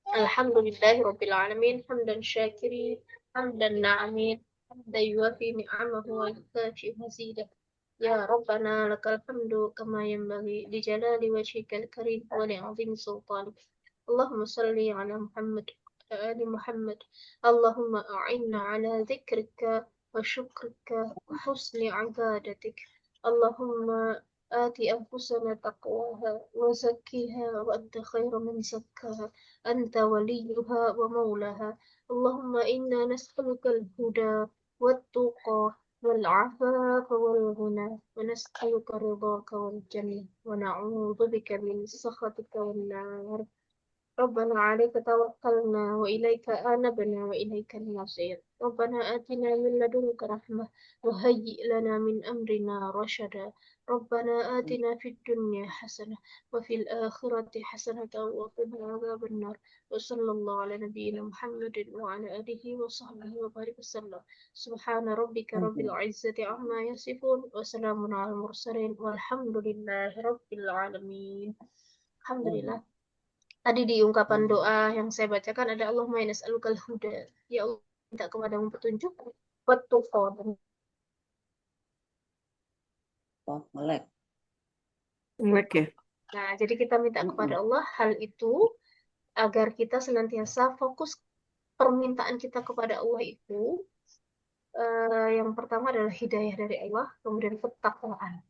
Alhamdulillahirabbil alamin hamdan syakirin hamdan na'imin hamdan yuwafi ni'amahu wa yukafi mazidah. Ya Rabbana lakal hamdu kama yanbaghi li jalali wajhikal karim wa li'azimi sultanik. Allahumma salli ala Muhammad wa ali Muhammad. Allahumma a'inna ala dzikrika wa syukrika wa husni ibadatik. Allahumma آتِ أنفسنا تقواها وزكها وأنت خير من زكاها أنت وليها ومولاها. اللهم إنا نسألك الهدى والتقى والعفاف والغنى ونسألك رضاك والجنة ونعوذ بك من سخطك والنار. ربنا عليك توكلنا وإليك أنبنا وإليك المصير. ربنا آتنا من لدنك رحمة وهيئ لنا من أمرنا رشدا. ربنا آتنا في الدنيا حسنة وفي الآخرة حسنة وقنا عذاب النار. وصلى الله على نبينا محمد وعلى آله وصحبه وبارك وسلم. سبحان ربك رب العزة عما يصفون وسلام على المرسلين والحمد لله رب العالمين. الحمد لله. Tadi di ungkapan doa yang saya bacakan ada Allahumma inna nas'alukal huda. Ya Allah, minta kepadamu petunjuk, wat-tuqa. Oh, melek. melek ya? Nah, jadi kita minta kepada Allah hal itu agar kita senantiasa fokus permintaan kita kepada Allah itu yang pertama adalah hidayah dari Allah, kemudian ketakwaan.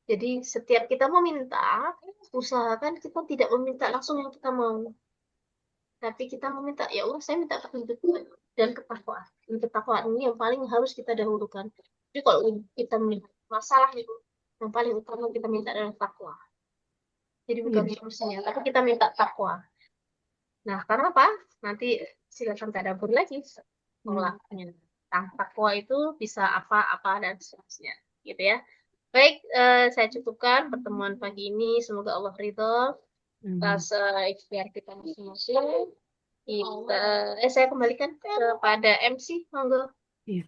Jadi setiap kita meminta, usahakan kita tidak meminta langsung yang kita mau. Tapi kita meminta, ya Allah, saya minta petunjuk dan ketakwaan. Dan ketakwaan ini yang paling harus kita dahulukan. Jadi kalau kita melihat masalah itu, yang paling utama kita minta adalah takwa. Jadi bukan solusinya, tapi kita minta takwa. Nah, karena apa? Nanti silakan tadabbur lagi. Polanya. Takwa itu bisa apa-apa dan seterusnya. Gitu ya. Baik, saya cukupkan pertemuan pagi ini. Semoga Allah ridho atas ikhtiar kita masing-masing. Saya kembalikan kepada MC, monggo. Iya.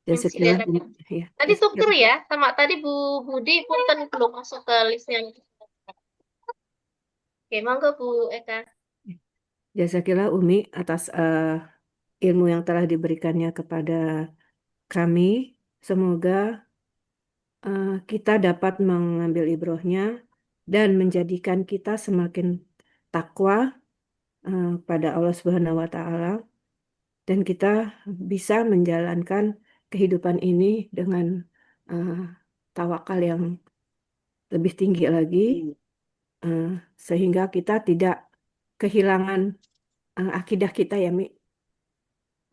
MC Jazakallah. dan Ya. tadi tuker ya, sama tadi Bu Budi punten belum masuk ke listnya. Oke, monggo Bu Eka. Jazakallah Umi atas ilmu yang telah diberikannya kepada kami. Semoga kita dapat mengambil ibrohnya dan menjadikan kita semakin takwa pada Allah Subhanahu wa Ta'ala, dan kita bisa menjalankan kehidupan ini dengan uh, tawakal yang lebih tinggi lagi, uh, sehingga kita tidak kehilangan akidah kita ya, Mi,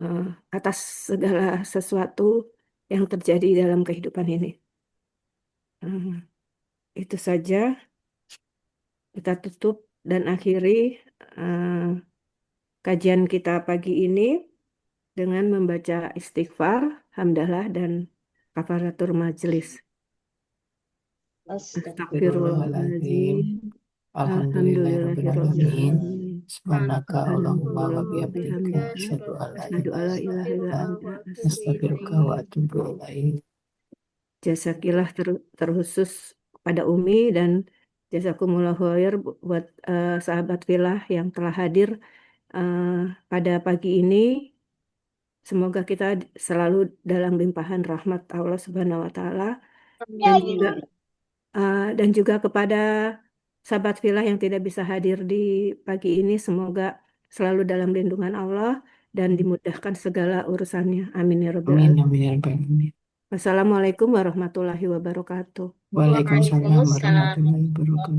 uh, atas segala sesuatu yang terjadi dalam kehidupan ini. Itu saja, kita tutup dan akhiri kajian kita pagi ini dengan membaca istighfar, hamdalah, dan kafaratur majelis. Astagfirullahaladzim. Alhamdulillahirrahmanirrahim. Subhanaka Allahumma wa bihamdika Alhamdulillahirrahmanirrahim. asyhadu an la Asyhadu alla ilaha ilaha illa illa anta anta astaghfiruka wa atubu ilaik. Jasakillah terkhusus pada Umi dan jazakumullah khair buat sahabat filah yang telah hadir pada pagi ini. Semoga kita selalu dalam limpahan rahmat Allah Subhanahu wa Ta'ala, dan juga kepada sahabat filah yang tidak bisa hadir di pagi ini, semoga selalu dalam lindungan Allah dan dimudahkan segala urusannya. Amin ya rabbal Amin alamin. amin ya rabbal alamin. Wassalamualaikum warahmatullahi wabarakatuh. Waalaikumsalam Waalaikumsalam. warahmatullahi wabarakatuh.